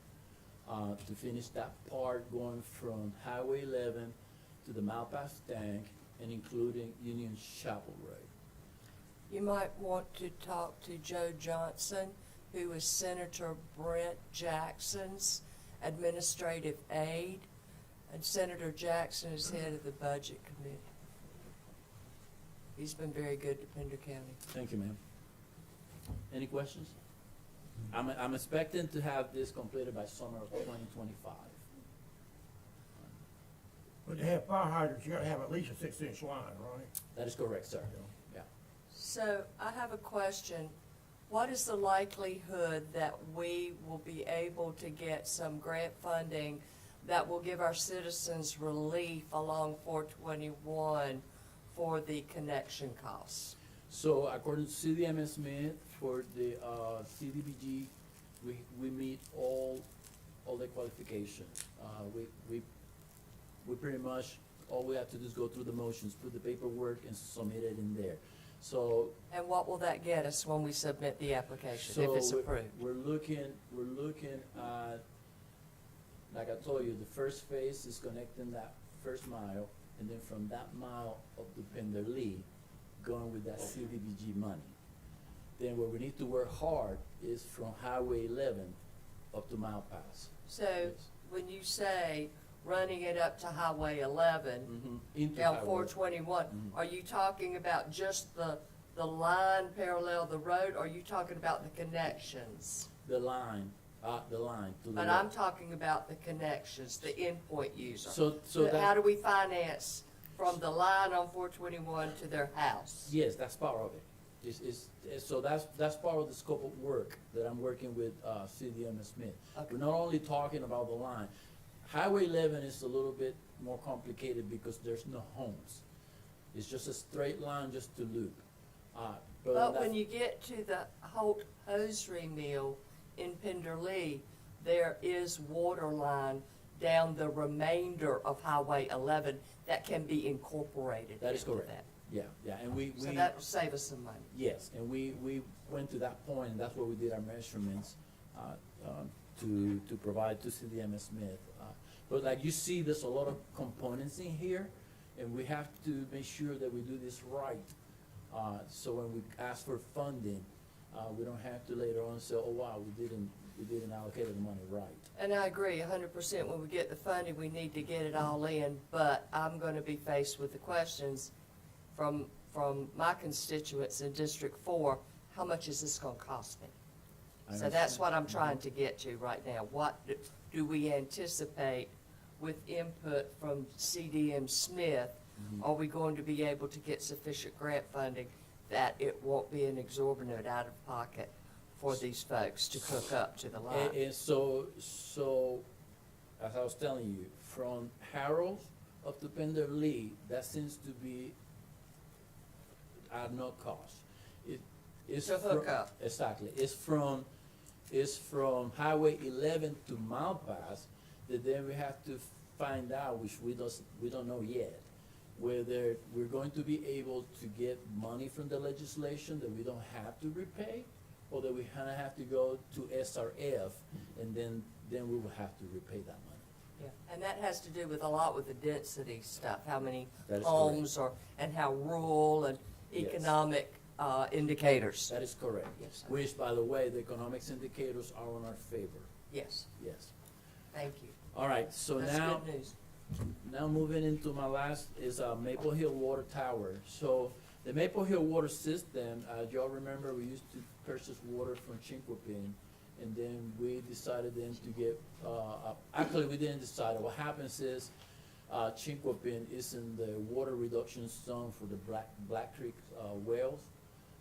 to finish that part going from Highway 11 to the Mile Pass tank and including Union Chapel Road. You might want to talk to Joe Johnson, who is Senator Brent Jackson's administrative aide, and Senator Jackson is head of the Budget Committee. He's been very good to Pender County. Thank you, ma'am. Any questions? I'm expecting to have this completed by summer of 2025. But to have fire hydrants, you gotta have at least a 6-inch line, right? That is correct, sir. Yeah. So I have a question. What is the likelihood that we will be able to get some grant funding that will give our citizens relief along 421 for the connection costs? So according to CDM Smith, for the CDBG, we meet all the qualifications. We pretty much, all we have to do is go through the motions, put the paperwork and submit it in there. So. And what will that get us when we submit the application, if it's So approved? we're looking at, like I told you, the first phase is connecting that first mile, and then from that mile up to Pender Lee, going with that CDBG money. Then where we need to work hard is from Highway 11 up to Mile Pass. So Yes. when you say running it up to Highway 11, Into down Highway. 421, Mhm. are you talking about just the line parallel the road, or are you talking about the connections? The line to the But left. I'm talking about the connections, the endpoint user. So How that, do we finance from the line on 421 to their house? yes, that's part of it. So that's part of the scope of work that I'm working with CDM Smith. Okay. We're not only talking about the line. Highway 11 is a little bit more complicated because there's no homes. It's just a straight line just to loop. But when you get to the Holt Hosiery Mill in Pender Lee, there is water line down the remainder of Highway 11 that can be incorporated That is into correct. that. Yeah, and we. So that will save us some money. Yes, and we went to that point, and that's where we did our measurements, to provide to CDM Smith. But like you see, there's a lot of components in here, and we have to make sure that we do this right. So when we ask for funding, we don't have to later on say, oh, wow, we didn't allocate the money right. And I agree 100%. When we get the funding, we need to get it all in. But I'm going to be faced with the questions from my constituents in District 4. How much is this going to cost me? I So that's understand. what I'm trying to get to right now. What do we anticipate with input from CDM Smith? Mhm. Are we going to be able to get sufficient grant funding that it won't be an exorbitant out of pocket for these folks to hook up to the line? And so, as I was telling you, from Harold up to Pender Lee, that seems to be at no cost. It's To hook fro- up. Exactly. It's from Highway 11 to Mile Pass, that then we have to find out, which we don't know yet, whether we're going to be able to get money from the legislation that we don't have to repay, or that we kinda have to go to SRF, and then we will have to repay that money. Yeah, and that has to do with a lot with the density stuff, how many That is homes are, and how rural and Yes. economic indicators. That is correct. Yes. Which, by the way, the economics indicators are on our favor, Yes, yes. thank you. All right, so That's now. good news. Now moving into my last is Maple Hill Water Tower. So the Maple Hill Water System, y'all remember, we used to purchase water from Chinquapin, and then we decided then to get, actually we didn't decide. What happens is, Chinquapin is in the water reduction zone for the Black Creek wells.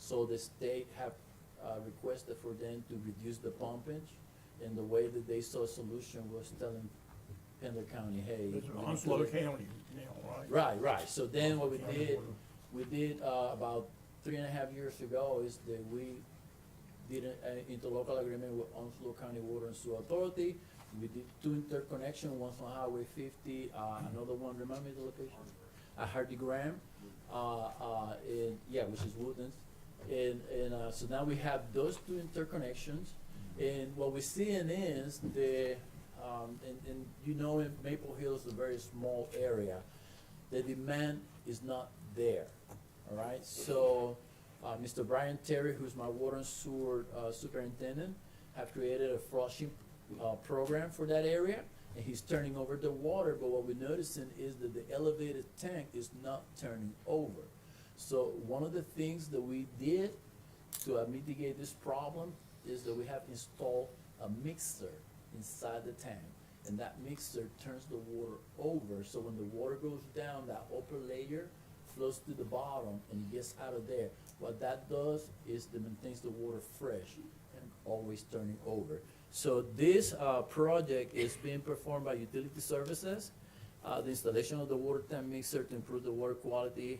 So the state have requested for them to reduce the pumpage, and the way that they saw a solution was telling Pender County, hey. It's we need to Onslow let- County now, right? Right. So then what we County did, water. about 3.5 years ago is that we did an interlocal agreement with Onslow County Water and Sewer Authority We did 2 interconnection, one's on Highway 50, another one, remind me the location? Hardy Graham, which is Woodlands. So now we have those 2 interconnections, and what we're seeing is and you know, in Maple Hill is a very small area, the demand is not there, all right? So, Mr. Brian Terry, who's my water and sewer superintendent, have created a flushing program for that area, and he's turning over the water, but what we're noticing is that the elevated tank is not turning over. So one of the things that we did to mitigate this problem is that we have installed a mixer inside the tank, and that mixer turns the water over, so when the water goes down, that upper layer flows to the bottom and it gets out of there. What that does is it maintains the water fresh and always turning over. So this project is being performed by utility services. The installation of the water tank mixer to improve the water quality,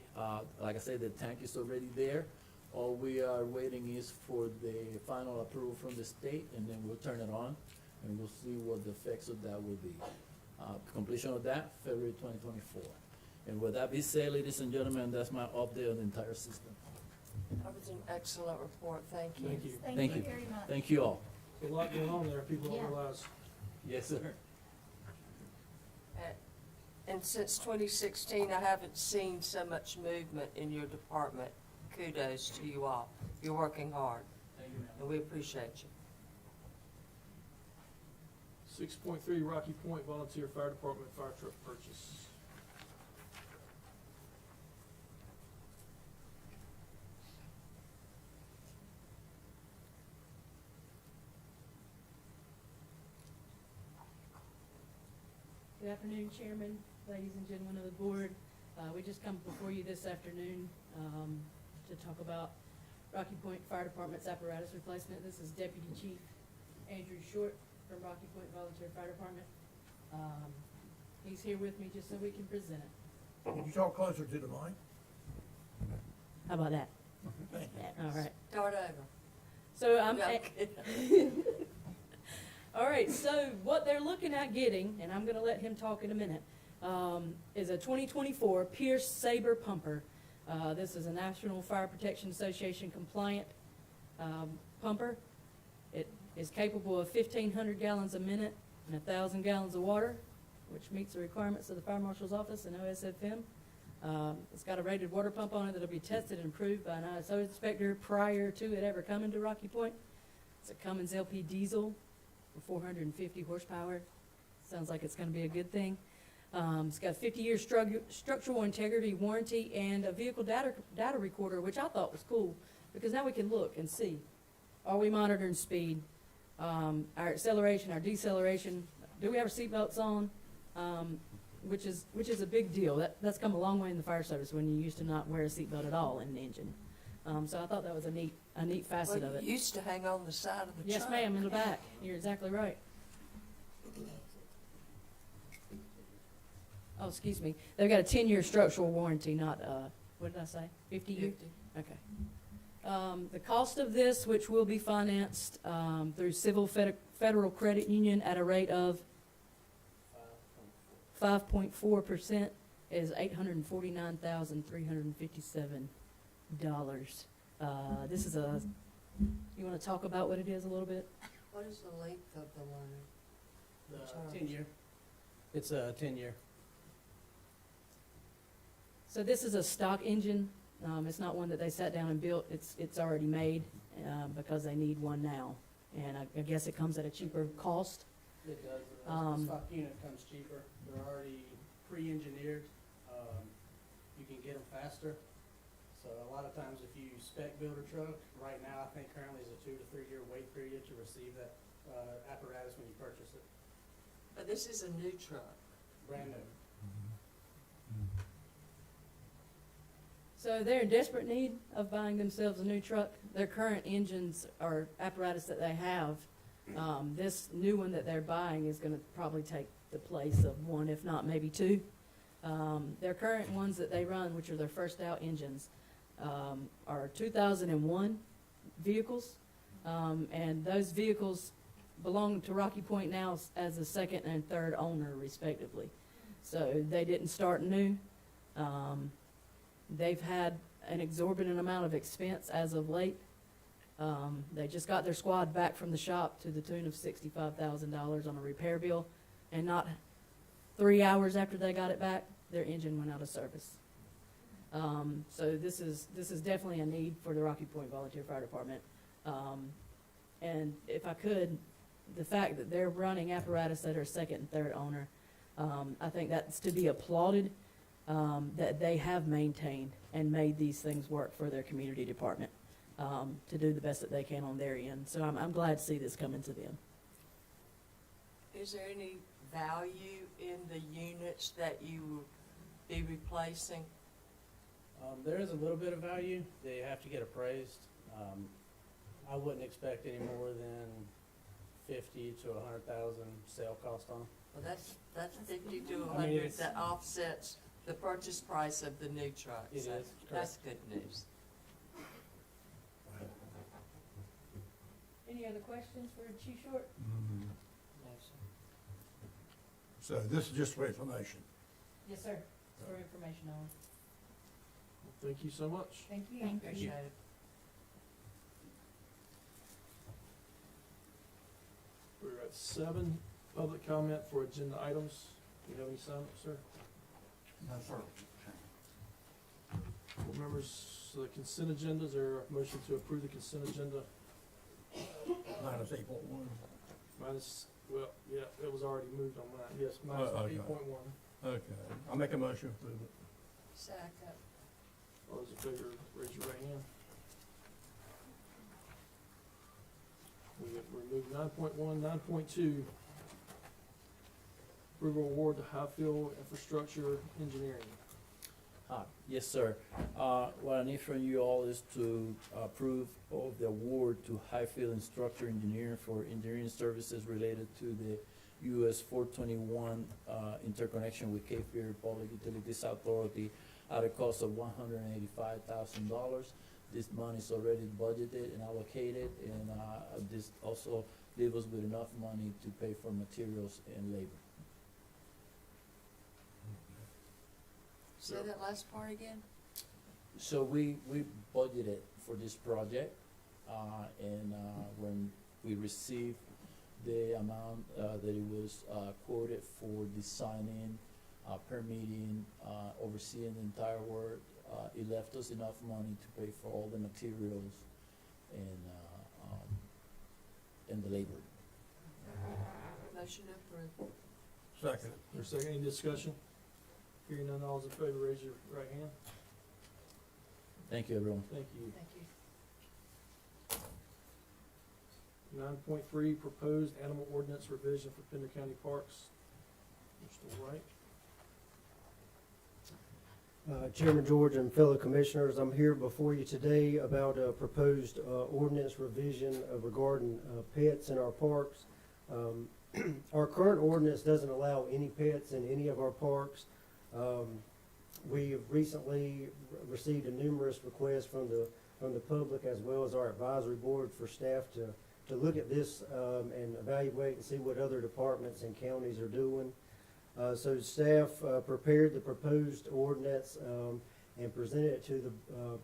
like I said, the tank is already there. All we are waiting is for the final approval from the state, and then we'll turn it on, and we'll see what the effects of that will be. Completion of that, February 2024. And with that being said, ladies and gentlemen, that's my update on the entire system. That was an excellent report, thank you. Thank you. Thank you you. very much. Thank you all. A lot going on there, people don't Yeah. realize. Yes, sir. And since 2016, I haven't seen so much movement in your department. Kudos to you all. You're working hard, Thank you, ma'am. and we appreciate you. 6.3 Rocky Point Volunteer Fire Department fire truck purchase. Good afternoon, Chairman, ladies and gentlemen of the board. We just come before you this afternoon to talk about Rocky Point Fire Department's apparatus replacement. This is Deputy Chief Andrew Short from Rocky Point Volunteer Fire Department. He's here with me just so we can present it. Could you talk closer to the mic? How about that? Thank you. All right. Start over. So I'm, No, all right, so what they're looking at getting, and I'm gonna let him talk in a minute, is a 2024 Pierce Sabre pumper. This is a National Fire Protection Association compliant pumper. It is capable of 1,500 gallons a minute and 1,000 gallons of water, which meets the requirements of the Fire Marshal's Office and OSFM. It's got a rated water pump on it that'll be tested and approved by an ISO inspector prior to it ever coming to Rocky Point. It's a Cummins LP diesel with 450 horsepower. Sounds like it's gonna be a good thing. It's got a 50-year structural integrity warranty and a vehicle data recorder, which I thought was cool, because now we can look and see. Are we monitoring speed? Our acceleration, our deceleration, do we have our seatbelts on? Which is a big deal. That's come a long way in the fire service when you used to not wear a seatbelt at all in the engine. So I thought that was a neat facet of Well, it. you used to hang on the side of the truck. Yes, ma'am, in the back. You're exactly right. Oh, excuse me. They've got a 10-year structural warranty, not, what did I say? 50 years? 50. Okay. The cost of this, which will be financed through Civil Federal Credit Union at a rate of 5.4%, is $849,357. This is a, you want to talk about what it is a little bit? What is the length of the loan? The 10-year. It's a 10-year. So this is a stock engine. It's not one that they sat down and built. It's already made because they need one now. And I guess it comes at a cheaper cost. It does. The stock unit comes cheaper. They're already pre-engineered. You can get them faster. So a lot of times if you spec build a truck, right now I think currently is a 2 to 3 year wait period to receive that apparatus when you purchase it. But this is a new truck. Brand new. So they're in desperate need of buying themselves a new truck. Their current engines or apparatus that they have, this new one that they're buying is gonna probably take the place of one, if not maybe two. Their current ones that they run, which are their first out engines, are 2001 vehicles. And those vehicles, belong to Rocky Point now as a second and third owner respectively. So they didn't start new. They've had an exorbitant amount of expense as of late. They just got their squad back from the shop to the tune of $65,000 on a repair bill, and not 3 hours after they got it back, their engine went out of service. So this is definitely a need for the Rocky Point Volunteer Fire Department. And if I could, the fact that they're running apparatus that are second and third owner, I think that's to be applauded, that they have maintained and made these things work for their community department, to do the best that they can on their end. So I'm glad to see this coming to them. Is there any value in the units that you will be replacing? There is a little bit of value. They have to get appraised. I wouldn't expect any more than 50 to 100,000 sale cost on them. Well, that's 50 to I mean, 100, it's- that offsets the purchase price of the new truck. It So is, that's good news. Any other questions for Chief Short? So this is just for information. Yes, sir. For information only. Thank you so much. Thank you. Thank you. Appreciate it. We're at 7, public comment for agenda items. Do you have any sign-ups, sir? No, sir. Board members, the consent agenda, is there a motion to approve the consent agenda? Minus 8.1. Minus, well, yeah, it was already moved on mine, yes, minus okay. 8.1. Okay, I'll make a motion to approve it. Second. All those in favor, raise your right hand. We have removed 9.1, 9.2. Approval award to Highfill Infrastructure Engineering. Yes, sir. What I need from you all is to approve of the award to Highfill Instructor Engineering for engineering services related to the US 421 interconnection with Cape Fear Public Utilities Authority at a cost of $185,000. This money is already budgeted and allocated, and this also leaves us with enough money to pay for materials and labor. Say that last part again? So we budgeted for this project, and when we received the amount that it was quoted for designing, permitting, overseeing the entire work, it left us enough money to pay for all the materials and the labor. Motion approved. Second. There's a second, any discussion? Hearing none, all those in favor, raise your right hand. Thank you, everyone. Thank you. Thank you. 9.3, proposed animal ordinance revision for Pender County Parks. Mr. Wright. Chairman George and fellow commissioners, I'm here before you today about a proposed ordinance revision regarding pets in our parks. Our current ordinance doesn't allow any pets in any of our parks. We have recently received a numerous requests from the public as well as our advisory board for staff to look at this and evaluate and see what other departments and counties are doing. So staff prepared the proposed ordinance and presented it to the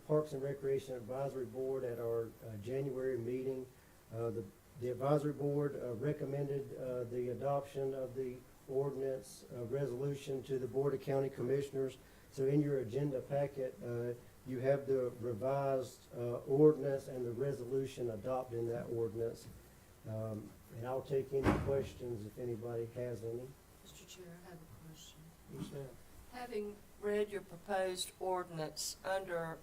Parks and Recreation Advisory Board at our January meeting. The advisory board recommended the adoption of the ordinance resolution to the Board of County Commissioners. So in your agenda packet, you have the revised ordinance and the resolution adopting that ordinance. And I'll take any questions if anybody has any. Mr. Chair, I have a question. Yes, ma'am. Having read your proposed ordinance under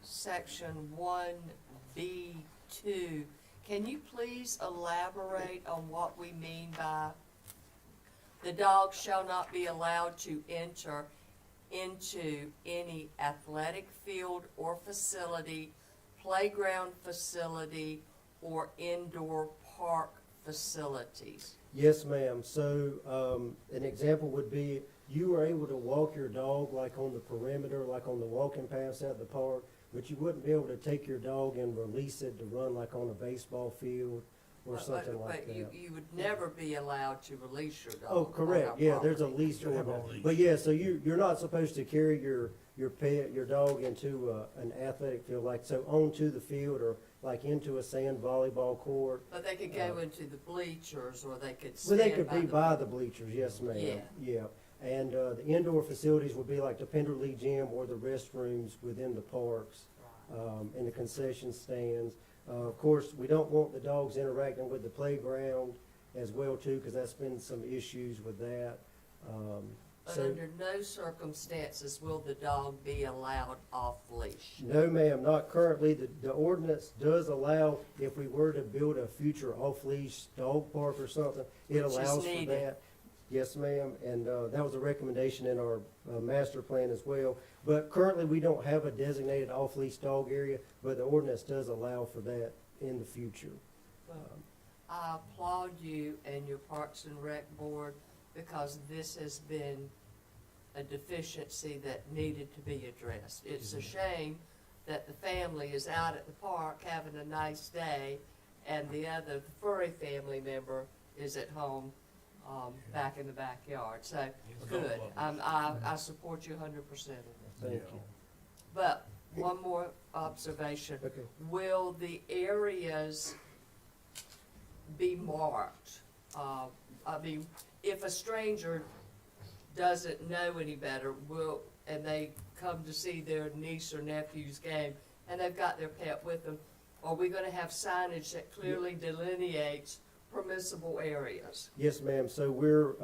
section 1B2, can you please elaborate on what we mean by the dog shall not be allowed to enter into any athletic field or facility, playground facility, or indoor park facilities? Yes, ma'am. So an example would be you were able to walk your dog like on the perimeter, like on the walking paths at the park, but you wouldn't be able to take your dog and release it to run like on a baseball field or something like But that. you would never be allowed to release your dog. Oh, on correct, our yeah, there's a property. leash You have a ordinance. leash. But yeah, so you're not supposed to carry your pet, your dog into an athletic field, like, so onto the field or like into a sand volleyball court. But they could go into the bleachers, or they could Well, they stand could by be the. by the bleachers, yes, ma'am. Yeah. Yeah, and the indoor facilities would be like the Pender League Gym or the restrooms within the parks, and the concession stands. Of course, we don't want the dogs interacting with the playground as well too, because that's been some issues with that. But So, under no circumstances will the dog be allowed off leash. no, ma'am, not currently. The ordinance does allow, if we were to build a future off-leash dog park or something, it Which is allows for needed. that. Yes, ma'am, and that was a recommendation in our master plan as well. But currently, we don't have a designated off-leash dog area, but the ordinance does allow for that in the future. Well, I applaud you and your Parks and Rec Board, because this has been a deficiency that needed to be addressed. It's a shame that the family is out at the park having a nice day, and the other furry family member is at home, back in the backyard. So, good. I support you 100% in this. Thank you. But, one more observation. Okay. Will the areas be marked? I mean, if a stranger doesn't know any better, and they come to see their niece or nephew's game, and they've got their pet with them, are we gonna have signage that clearly delineates permissible areas? Yes, ma'am. So we're,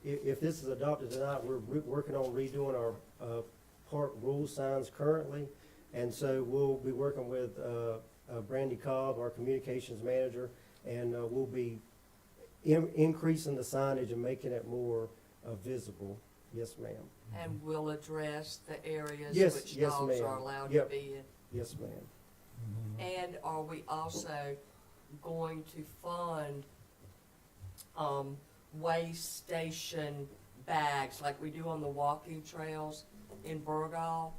if this is adopted tonight, we're working on redoing our park rule signs currently. And so we'll be working with Brandy Cobb, our communications manager, and we'll be increasing the signage and making it more visible. Yes, ma'am. And we'll address the areas Yes, which yes, dogs are ma'am. allowed to Yep. be in. Yes, ma'am. And are we also going to fund, way station bags like we do on the walking trails in Burgal?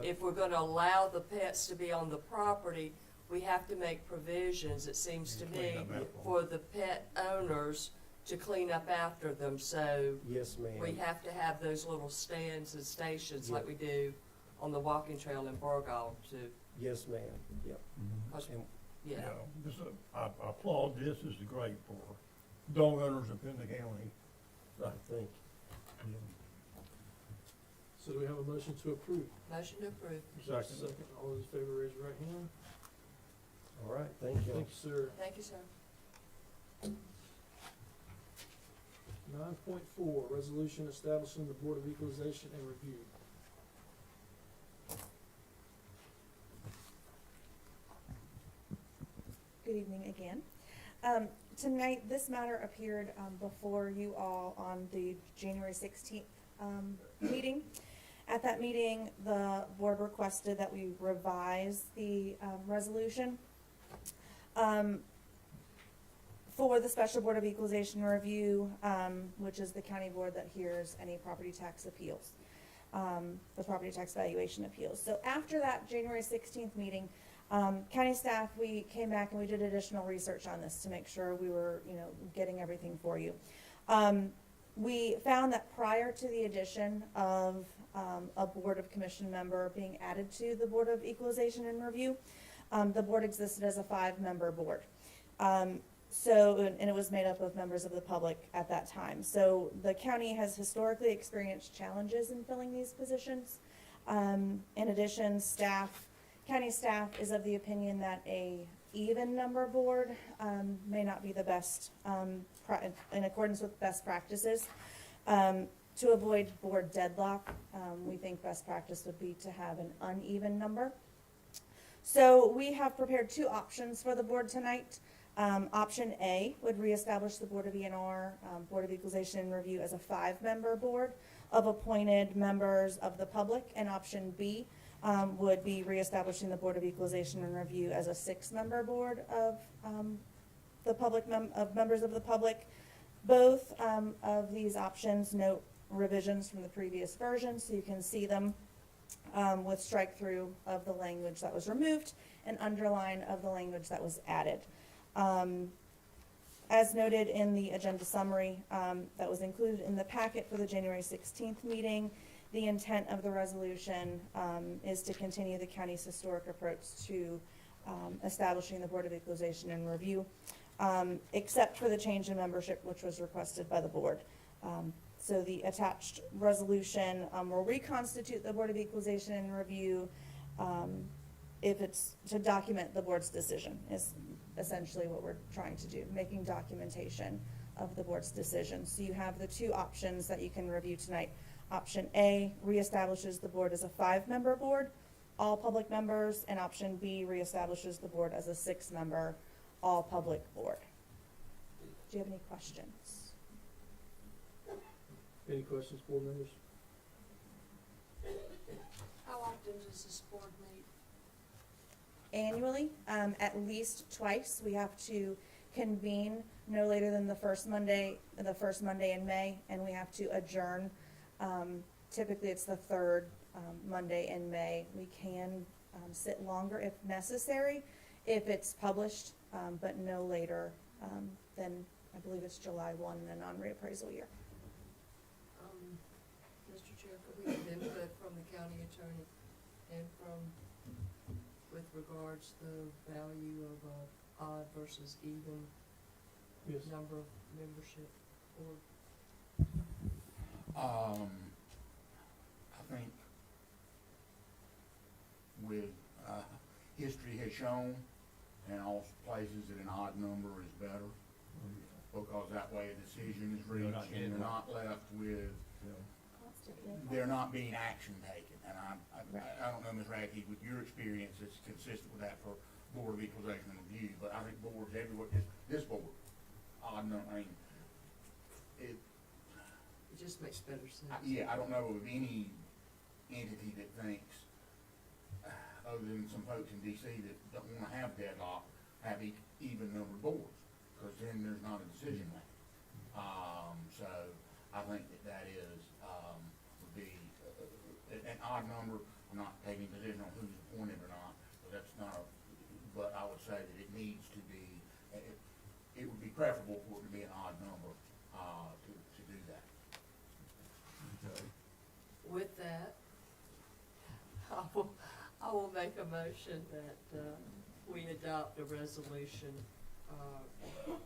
If we're gonna allow the pets to be on the property, we have to make provisions, it seems to me, for the pet owners to clean up after them, so Yes, ma'am. we have to have those little stands and stations like we do on the walking trail in Burgal to, Yes, ma'am. Yep. 'cause, And yeah. I applaud this. This is great for dog owners in Pender County. I think. So do we have a motion to approve? Motion to approve. Second. All those in favor, raise your right hand. All right, thank you. Thank you, sir. Thank you, sir. 9.4, resolution establishing the Board of Equalization and Review. Good evening again. Tonight, this matter appeared before you all on the January 16th meeting. At that meeting, the board requested that we revise the resolution for the Special Board of Equalization and Review, which is the county board that hears any property tax appeals, the property tax valuation appeals. So after that January 16th meeting, county staff, we came back and we did additional research on this to make sure we were, getting everything for you. We found that prior to the addition of a Board of Commission member being added to the Board of Equalization and Review, the board existed as a 5-member board. And it was made up of members of the public at that time. So the county has historically experienced challenges in filling these positions. In addition, county staff is of the opinion that a even number board may not be the best, in accordance with best practices. To avoid board deadlock, we think best practice would be to have an uneven number. So we have prepared 2 options for the board tonight. Option A would reestablish the Board of ENR, Board of Equalization and Review as a 5-member board of appointed members of the public, and option B would be reestablishing the Board of Equalization and Review as a 6-member board of members of the public. Both of these options note revisions from the previous version, so you can see them with strike through of the language that was removed and underline of the language that was added. As noted in the agenda summary that was included in the packet for the January 16th meeting, the intent of the resolution is to continue the county's historic approach to establishing the Board of Equalization and Review, except for the change in membership which was requested by the board. So the attached resolution will reconstitute the Board of Equalization and Review if it's to document the board's decision is essentially what we're trying to do, making documentation of the board's decision. So you have the two options that you can review tonight. Option A reestablishes the board as a 5-member board, all public members, and option B reestablishes the board as a 6-member, all public board. Do you have any questions? Any questions, board members? How often does this board meet? Annually, at least twice. We have to convene no later than the first Monday in May, and we have to adjourn. Typically, it's the third Monday in May. We can sit longer if necessary, if it's published, but no later than, I believe it's July 1 in a non-reappraisal year. Mr. Chair, could we have input from the county attorney and from, with regards the value of odd versus even Yes. number of membership or? I think with, history has shown in all places that an odd number is better, because that way a decision is reached and you're not left with, there not being action taken. And I don't know, Ms. Radke, with your experience, it's consistent with that for Board of Equalization and Review, but I think boards everywhere, this board, odd number, I mean, it just makes better sense. yeah, I don't know of any entity that thinks, other than some folks in DC that don't wanna have deadlock, have even numbered boards, cause then there's not a decision made. So I think that is, would be an odd number. I'm not taking a position on who's appointed or not, but that's not but I would say that it needs to be, it would be preferable for it to be an odd number, to do that. With that, I will make a motion that we adopt a resolution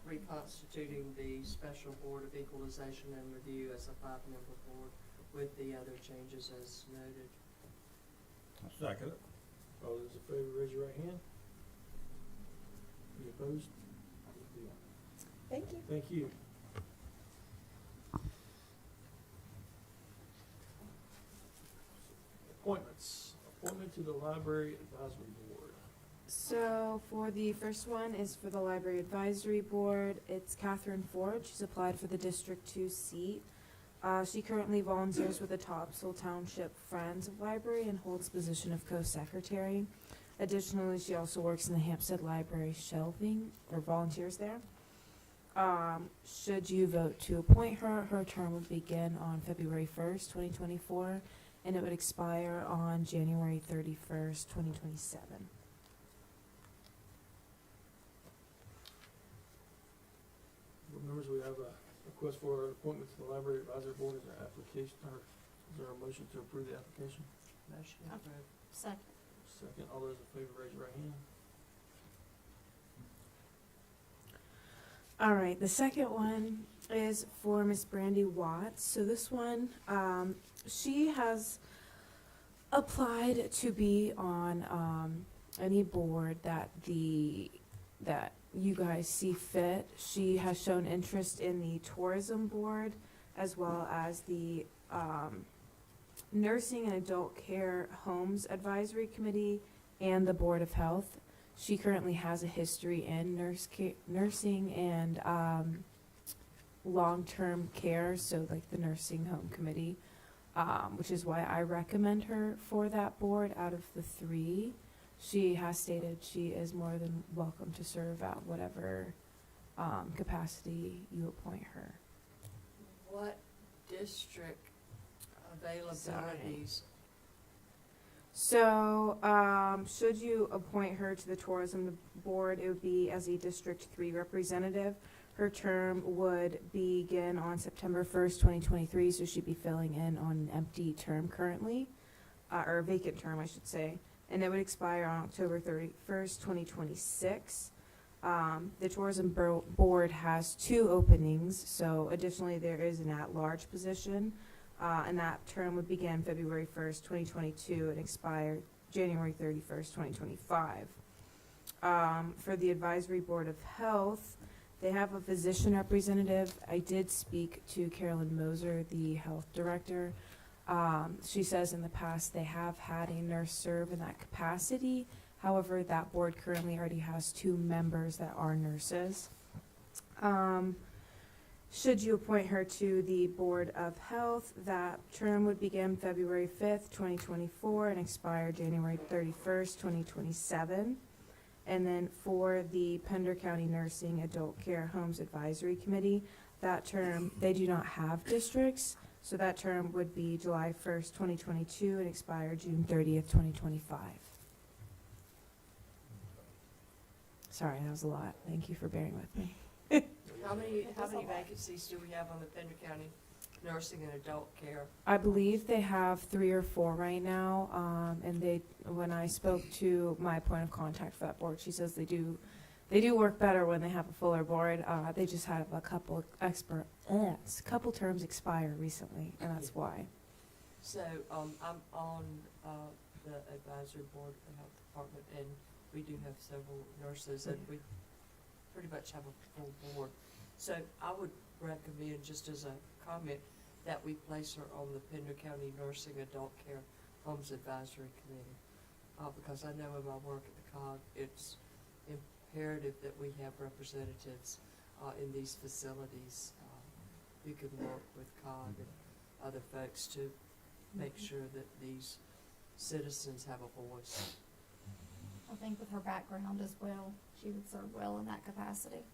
reconstituting the Special Board of Equalization and Review as a 5-member board with the other changes as noted. Second it. All those in favor, raise your right hand. Any opposed? Thank you. Thank you. Appointments. Appointment to the Library Advisory Board. So for the first one is for the Library Advisory Board. It's Catherine Ford. She's applied for the District 2 seat. She currently volunteers with the Topsail Township Friends of Library and holds the position of co-secretary. Additionally, she also works in the Hampstead Library shelving, or volunteers there. Should you vote to appoint her, her term would begin on February 1st, 2024, and it would expire on January 31st, 2027. Board members, we have a request for an appointment to the Library Advisory Board. Is there application, or is there a motion to approve the application? Motion approved. Second. Second, all those in favor, raise your right hand. All right, the second one is for Miss Brandy Watts. So this one, she has applied to be on any board that you guys see fit. She has shown interest in the tourism board as well as the Nursing and Adult Care Homes Advisory Committee and the Board of Health. She currently has a history in nursing and long-term care, so like the Nursing Home Committee, which is why I recommend her for that board out of the 3. She has stated she is more than welcome to serve at whatever capacity you appoint her. What district availabilities? So, should you appoint her to the tourism board, it would be as a District 3 representative. Her term would begin on September 1st, 2023, so she'd be filling in on an empty term currently, or a vacant term, I should say, and it would expire on October 31st, 2026. The Tourism Board has 2 openings, so additionally there is an at-large position, and that term would begin February 1st, 2022 and expire January 31st, 2025. For the Advisory Board of Health, they have a physician representative. I did speak to Carolyn Moser, the health director. She says in the past they have had a nurse serve in that capacity. However, that board currently already has 2 members that are nurses. Should you appoint her to the Board of Health, that term would begin February 5th, 2024 and expire January 31st, 2027. And then for the Pender County Nursing Adult Care Homes Advisory Committee, that term, they do not have districts, so that term would be July 1st, 2022 and expire June 30th, 2025. Sorry, that was a lot. Thank you for bearing with me. How many vacancies do we have on the Pender County Nursing and Adult Care? I believe they have 3 or 4 right now, and when I spoke to my point of contact for that board, she says they do work better when they have a fuller board. They just had a couple terms expire recently, and that's why. So, I'm on, the advisory board of the health department, and we do have several nurses, and we pretty much have a full board. So I would recommend, just as a comment, that we place her on the Pender County Nursing Adult Care Homes Advisory Committee. Because I know in my work at the COG, it's imperative that we have representatives in these facilities who can work with COG and other folks to make sure that these citizens have a voice. I think with her background as well, she would serve well in that capacity.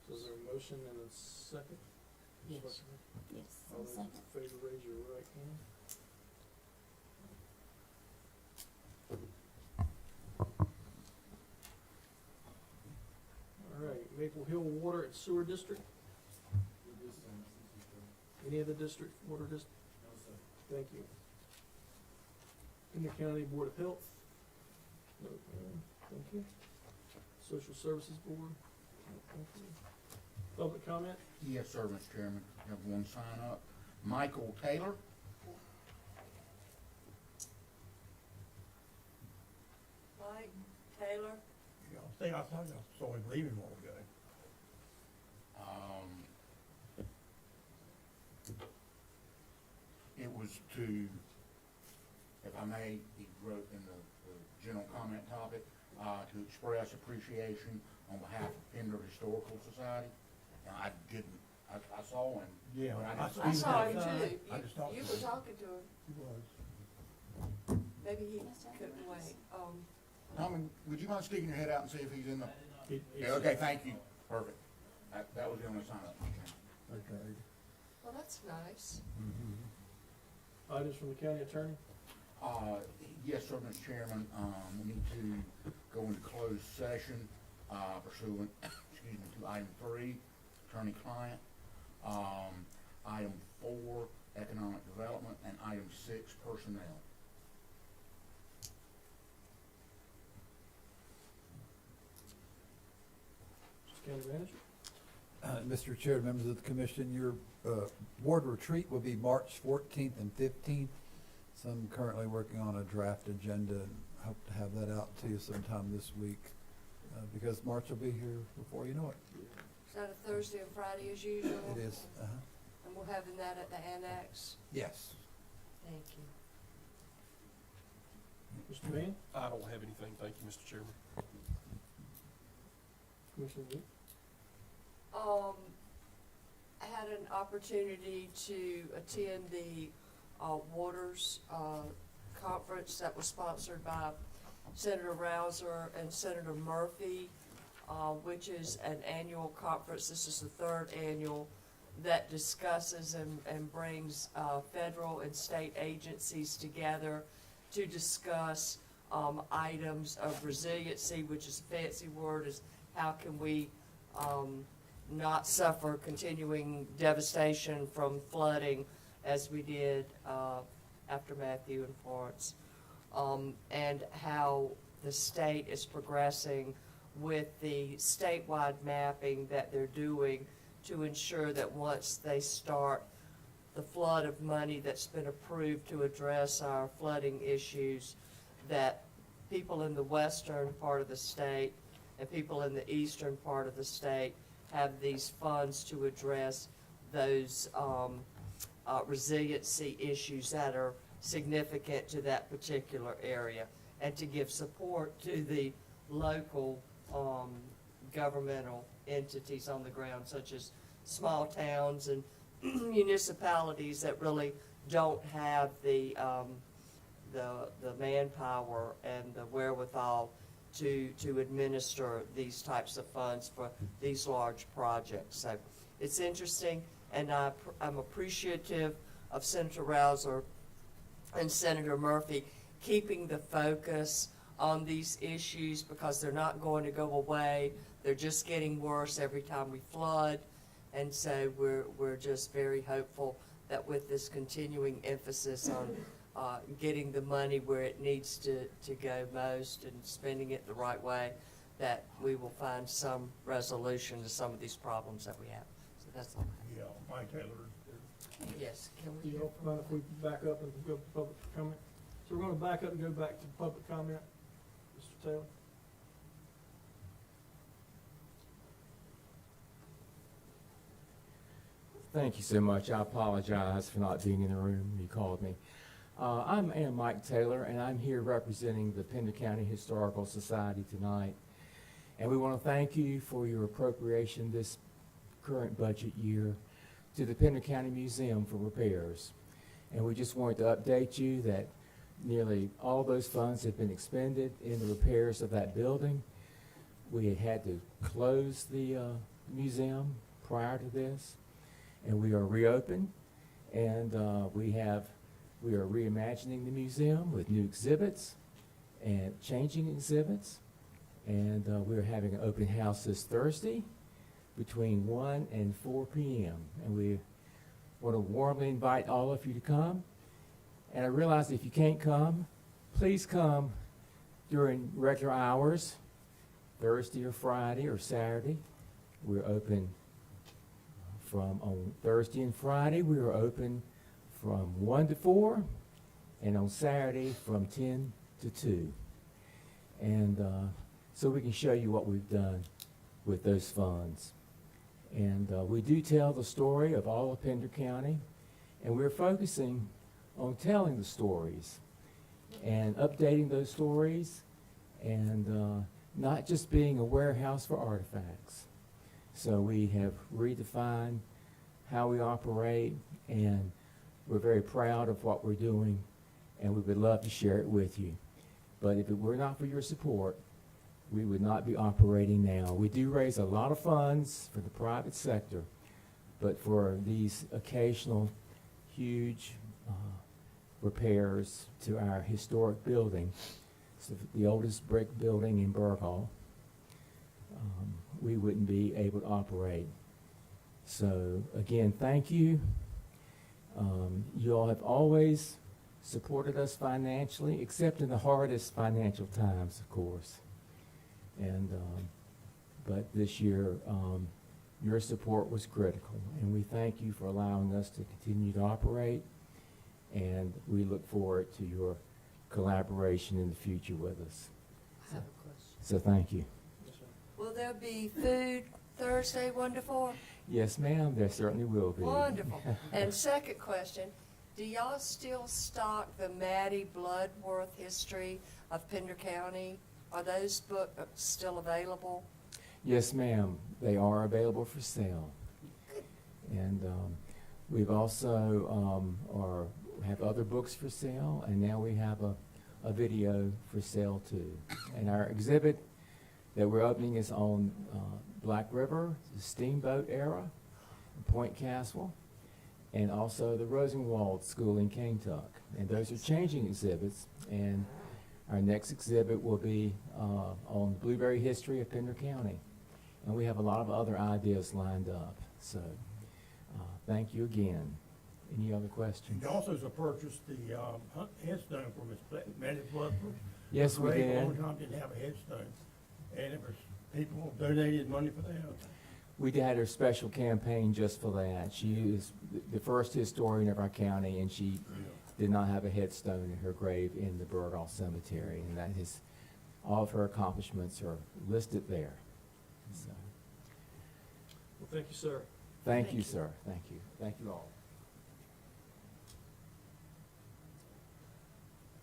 So is there a motion and a second? Yes. Yes, All I'll those second. in favor, raise your right hand. All right, Maple Hill Water and Sewer District? Any other district, water district? No, sir. Thank you. Pender County Board of Health? No, thank you. Social Services Board? No, thank you. Public comment? Yes, sir, Mr. Chairman. Have one sign up. Michael Taylor. Mike Taylor? Yeah, I think I saw him leaving a while ago. It was to, if I may, he wrote in the general comment topic, to express appreciation on behalf of Pender Historical Society. Now, I saw him. Yeah. but I saw him too. I just talked You to were him. talking to him. He was. Maybe he couldn't wait. Tommy, would you mind sticking your head out and see if he's in the? It's- Yeah, okay, thank you. Perfect. That was the only sign up. Okay. Well, that's nice. Items from the county attorney? Yes, sir, Mr. Chairman, we need to go into closed session, pursuant, excuse me, to item 3, attorney-client, item 4, economic development, and item 6, personnel. Mr. County Manager? Mr. Chair, members of the commission, your board retreat will be March 14th and 15th. So I'm currently working on a draft agenda and hope to have that out to you sometime this week, because March will be here before you know it. Is that a Thursday and Friday as usual? It is, And we're having that at the annex? yes. Thank you. Mr. Mann? I don't have anything, thank you, Mr. Chairman. Commissioner Wood? I had an opportunity to attend the Waters conference that was sponsored by Senator Rouser and Senator Murphy, which is an annual conference. This is the 3rd annual that discusses and brings federal and state agencies together to discuss items of resiliency, which is a fancy word, is how can we not suffer continuing devastation from flooding as we did after Matthew and Florence, and how the state is progressing with the statewide mapping that they're doing to ensure that once they start the flood of money that's been approved to address our flooding issues, that people in the western part of the state and people in the eastern part of the state have these funds to address those resiliency issues that are significant to that particular area, and to give support to the local governmental entities on the ground, such as small towns and municipalities that really don't have the manpower and the wherewithal to administer these types of funds for these large projects. So it's interesting, and I'm appreciative of Senator Rouser and Senator Murphy keeping the focus on these issues, because they're not going to go away. They're just getting worse every time we flood. And so we're just very hopeful that with this continuing emphasis on getting the money where it needs to go most and spending it the right way, that we will find some resolution to some of these problems that we have. So that's all. Yeah, Mike Taylor. Yes, can Do we? you don't mind if we back up and go to public comment? So we're gonna back up and go back to public comment. Mr. Taylor? Thank you so much. I apologize for not being in the room. You called me. I'm Mike Taylor, and I'm here representing the Pender County Historical Society tonight. And we want to thank you for your appropriation this current budget year to the Pender County Museum for repairs. And we just wanted to update you that nearly all those funds have been expended in the repairs of that building. We had to close the museum prior to this, and we are reopened, and we are reimagining the museum with new exhibits and changing exhibits, and we're having an open house this Thursday between 1 and 4 p.m. and we want to warmly invite all of you to come. And I realize if you can't come, please come during regular hours, Thursday or Friday or Saturday. We're open on Thursday and Friday, we are open from 1 to 4, and on Saturday from 10 to 2. And so we can show you what we've done with those funds. And we do tell the story of all of Pender County, and we're focusing on telling the stories and updating those stories, and not just being a warehouse for artifacts. So we have redefined how we operate, and we're very proud of what we're doing, and we would love to share it with you. But if it were not for your support, we would not be operating now. We do raise a lot of funds for the private sector, but for these occasional huge repairs to our historic building, so the oldest brick building in Burghall, we wouldn't be able to operate. So again, thank you. You all have always supported us financially, except in the hardest financial times, of course. And but this year, your support was critical, and we thank you for allowing us to continue to operate, and we look forward to your collaboration in the future with us. I have a question. So thank you. Yes, sir. Will there be food Thursday, 1 to 4? Yes, ma'am, there certainly will be. Wonderful. And second question, do y'all still stock the Maddie Bloodworth history of Pender County? Are those books still available? Yes, ma'am, they are available for sale. And we've also have other books for sale, and now we have a video for sale too. And our exhibit that we're opening is on Black River, the steamboat era, Point Castle, and also the Rosenwald School in Kaintuck. And those are changing exhibits, and our next exhibit will be on Blueberry history of Pender County. And we have a lot of other ideas lined up, so, thank you again. Any other questions? You also purchased the, headstone for Miss Manny Bloodford. Yes, we Ray did. one time didn't have a headstone, and it was, people donated money for that. We had a special campaign just for that. She is the first historian of our county, and she did not have a headstone in her grave in the Burgall Cemetery, and that is, all of her accomplishments are listed there. So, Well, thank you, sir. thank you, sir. Thank you. Thank you all.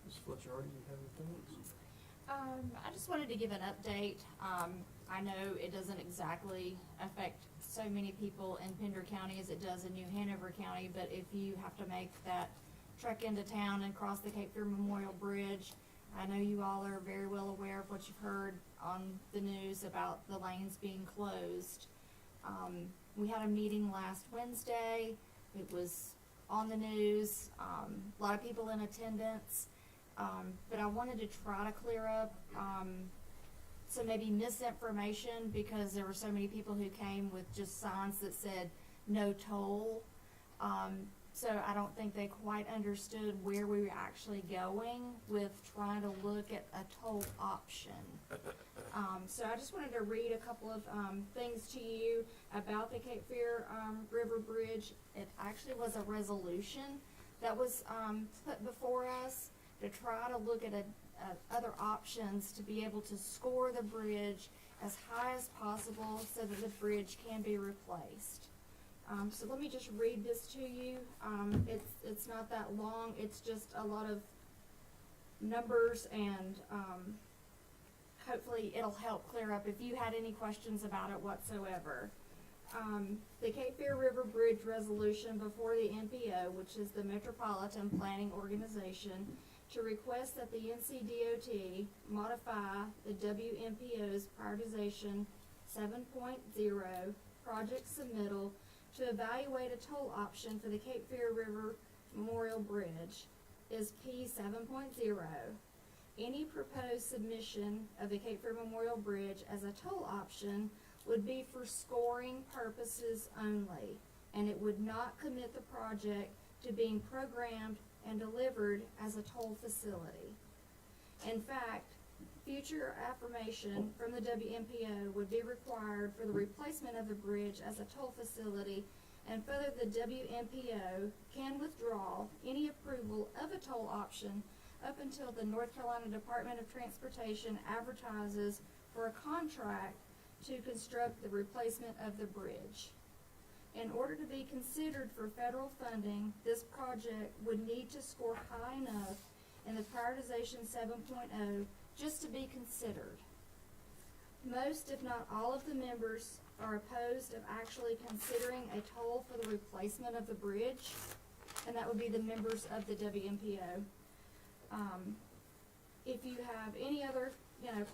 Ms. Fletcher, do you have anything else? I just wanted to give an update. I know it doesn't exactly affect so many people in Pender County as it does in New Hanover County, but if you have to make that trek into town and cross the Cape Fear Memorial Bridge, I know you all are very well aware of what you've heard on the news about the lanes being closed. We had a meeting last Wednesday. It was on the news, a lot of people in attendance. But I wanted to try to clear up some maybe misinformation, because there were so many people who came with just signs that said no toll. So I don't think they quite understood where we were actually going with trying to look at a toll option. So I just wanted to read a couple of things to you about the Cape Fear River Bridge. It actually was a resolution that was put before us to try to look at other options to be able to score the bridge as high as possible so that the bridge can be replaced. So let me just read this to you. It's not that long. It's just a lot of numbers, and hopefully it'll help clear up if you had any questions about it whatsoever. The Cape Fear River Bridge resolution before the MPO, which is the Metropolitan Planning Organization, to request that the NCDOT modify the WMPO's prioritization 7.0 project submittal to evaluate a toll option for the Cape Fear River Memorial Bridge is P 7.0. Any proposed submission of the Cape Fear Memorial Bridge as a toll option would be for scoring purposes only, and it would not commit the project to being programmed and delivered as a toll facility. In fact, future affirmation from the WMPO would be required for the replacement of the bridge as a toll facility, and further, the WMPO can withdraw any approval of a toll option up until the North Carolina Department of Transportation advertises for a contract to construct the replacement of the bridge. In order to be considered for federal funding, this project would need to score high enough in the prioritization 7.0 just to be considered. Most, if not all, of the members are opposed of actually considering a toll for the replacement of the bridge, and that would be the members of the WMPO. If you have any other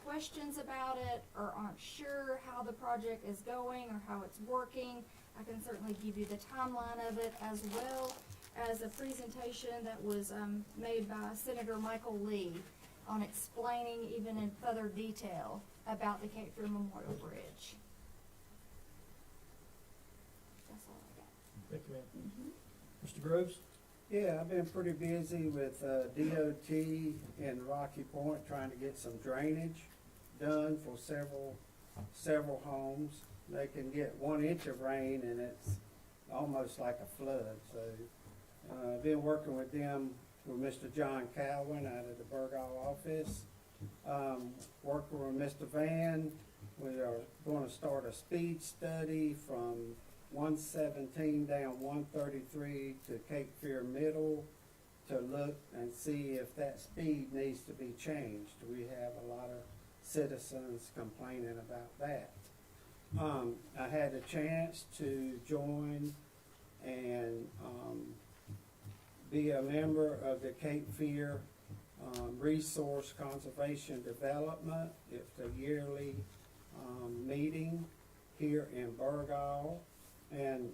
questions about it, or aren't sure how the project is going or how it's working, I can certainly give you the timeline of it, as well as a presentation that was made by Senator Michael Lee on explaining even in further detail about the Cape Fear Memorial Bridge. That's all I got. Thank you, ma'am. Mr. Groves? Yeah, I've been pretty busy with DOT in Rocky Point trying to get some drainage done for several homes. They can get 1 inch of rain and it's almost like a flood. So I've been working with them, with Mr. John Calvin out of the Burgall office. Working with Mr. Van, we are going to start a speed study from 117 down 133 to Cape Fear Middle to look and see if that speed needs to be changed. We have a lot of citizens complaining about that. I had a chance to join and be a member of the Cape Fear Resource Conservation Development. It's a yearly meeting here in Burgall, and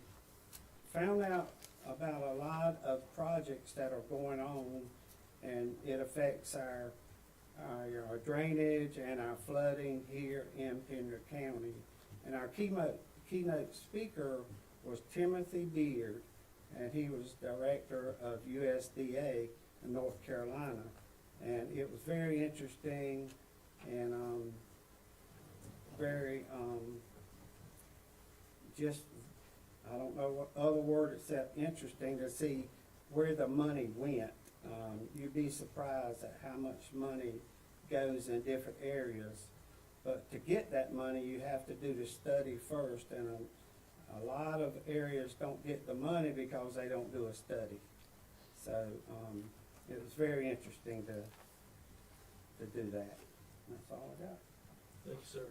found out about a lot of projects that are going on, and it affects our drainage and our flooding here in Pender County. And our keynote speaker was Timothy Beard, and he was director of USDA in North Carolina. And it was very interesting and very just, I don't know what other word except interesting to see where the money went. You'd be surprised at how much money goes in different areas. But to get that money, you have to do the study first, and a lot of areas don't get the money because they don't do a study. So it was very interesting to do that. That's all I got. Thank you, sir.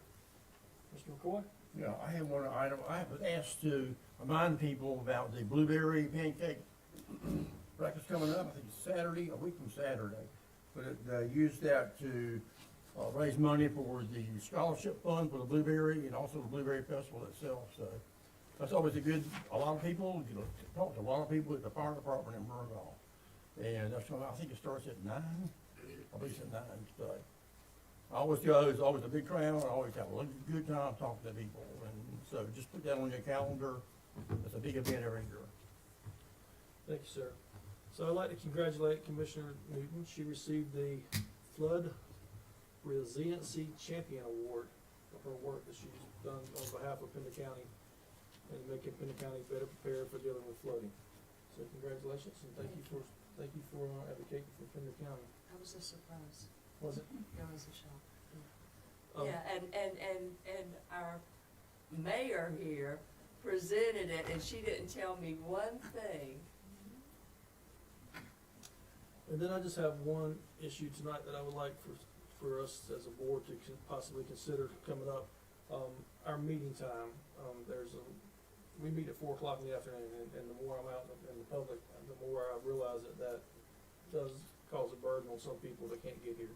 Mr. McCoy? Yeah, I have one item. I was asked to remind people about the blueberry pancake breakfast coming up. I think it's Saturday, a week from Saturday. But use that to raise money for the scholarship fund for the blueberry and also the blueberry festival itself. So that's always a lot of people, you know, talk to a lot of people at the fire department in Murdoch. And that's I think it starts at 9. I believe it's at 9. So I always go, it's always a big crowd. I always have a good time talking to people. And so just put that on your calendar. It's a big event every year. Thank you, sir. So I'd like to congratulate Commissioner Newton. She received the Flood Resiliency Champion Award for her work that she's done on behalf of Pender County and making Pender County better prepared for dealing with flooding. So congratulations and thank you for advocating for Pender County. That was a surprise. Was it? It was a shock. Yeah. And our mayor here presented it, and she didn't tell me one thing. And then I just have one issue tonight that I would like for us as a board to possibly consider coming up. Our meeting time, we meet at 4 o'clock in the afternoon, and the more I'm out in the public, the more I realize that does cause a burden on some people that can't get here.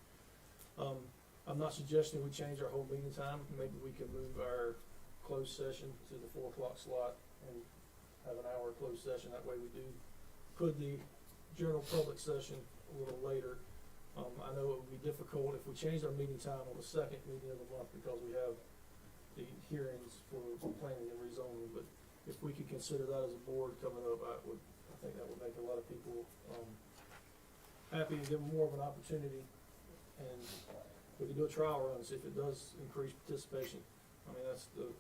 I'm not suggesting we change our whole meeting time. Maybe we can move our closed session to the 4 o'clock slot and have an hour closed session. That way we do put the general public session a little later. I know it would be difficult if we change our meeting time on the second meeting of the month because we have the hearings for planning and rezoning, but if we could consider that as a board coming up, I think that would make a lot of people happy and give them more of an opportunity. And we can do a trial run, see if it does increase participation. I mean, that's the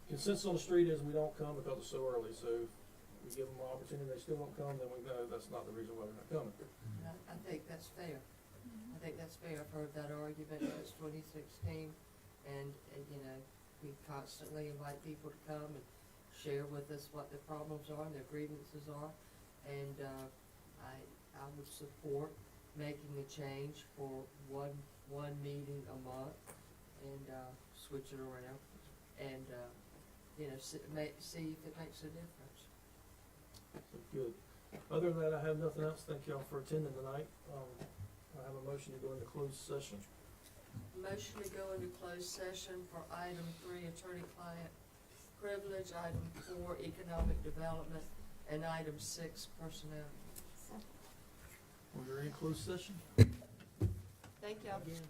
consensus on the street is we don't come because it's so early, so we give them an opportunity, they still don't come, then we know that's not the reason why they're not coming. I think that's fair. I think that's fair. I've heard that argument since 2016, and you know, we constantly invite people to come and share with us what their problems are and their grievances are, and I would support making a change for one meeting a month and switch it around, and you know, see if it makes a difference. So good. Other than that, I have nothing else. Thank y'all for attending tonight. I have a motion to go into closed session. Motion to go into closed session for item 3, attorney-client privilege, item 4, economic development, and item 6, personnel. We're in closed session. Thank y'all. Again.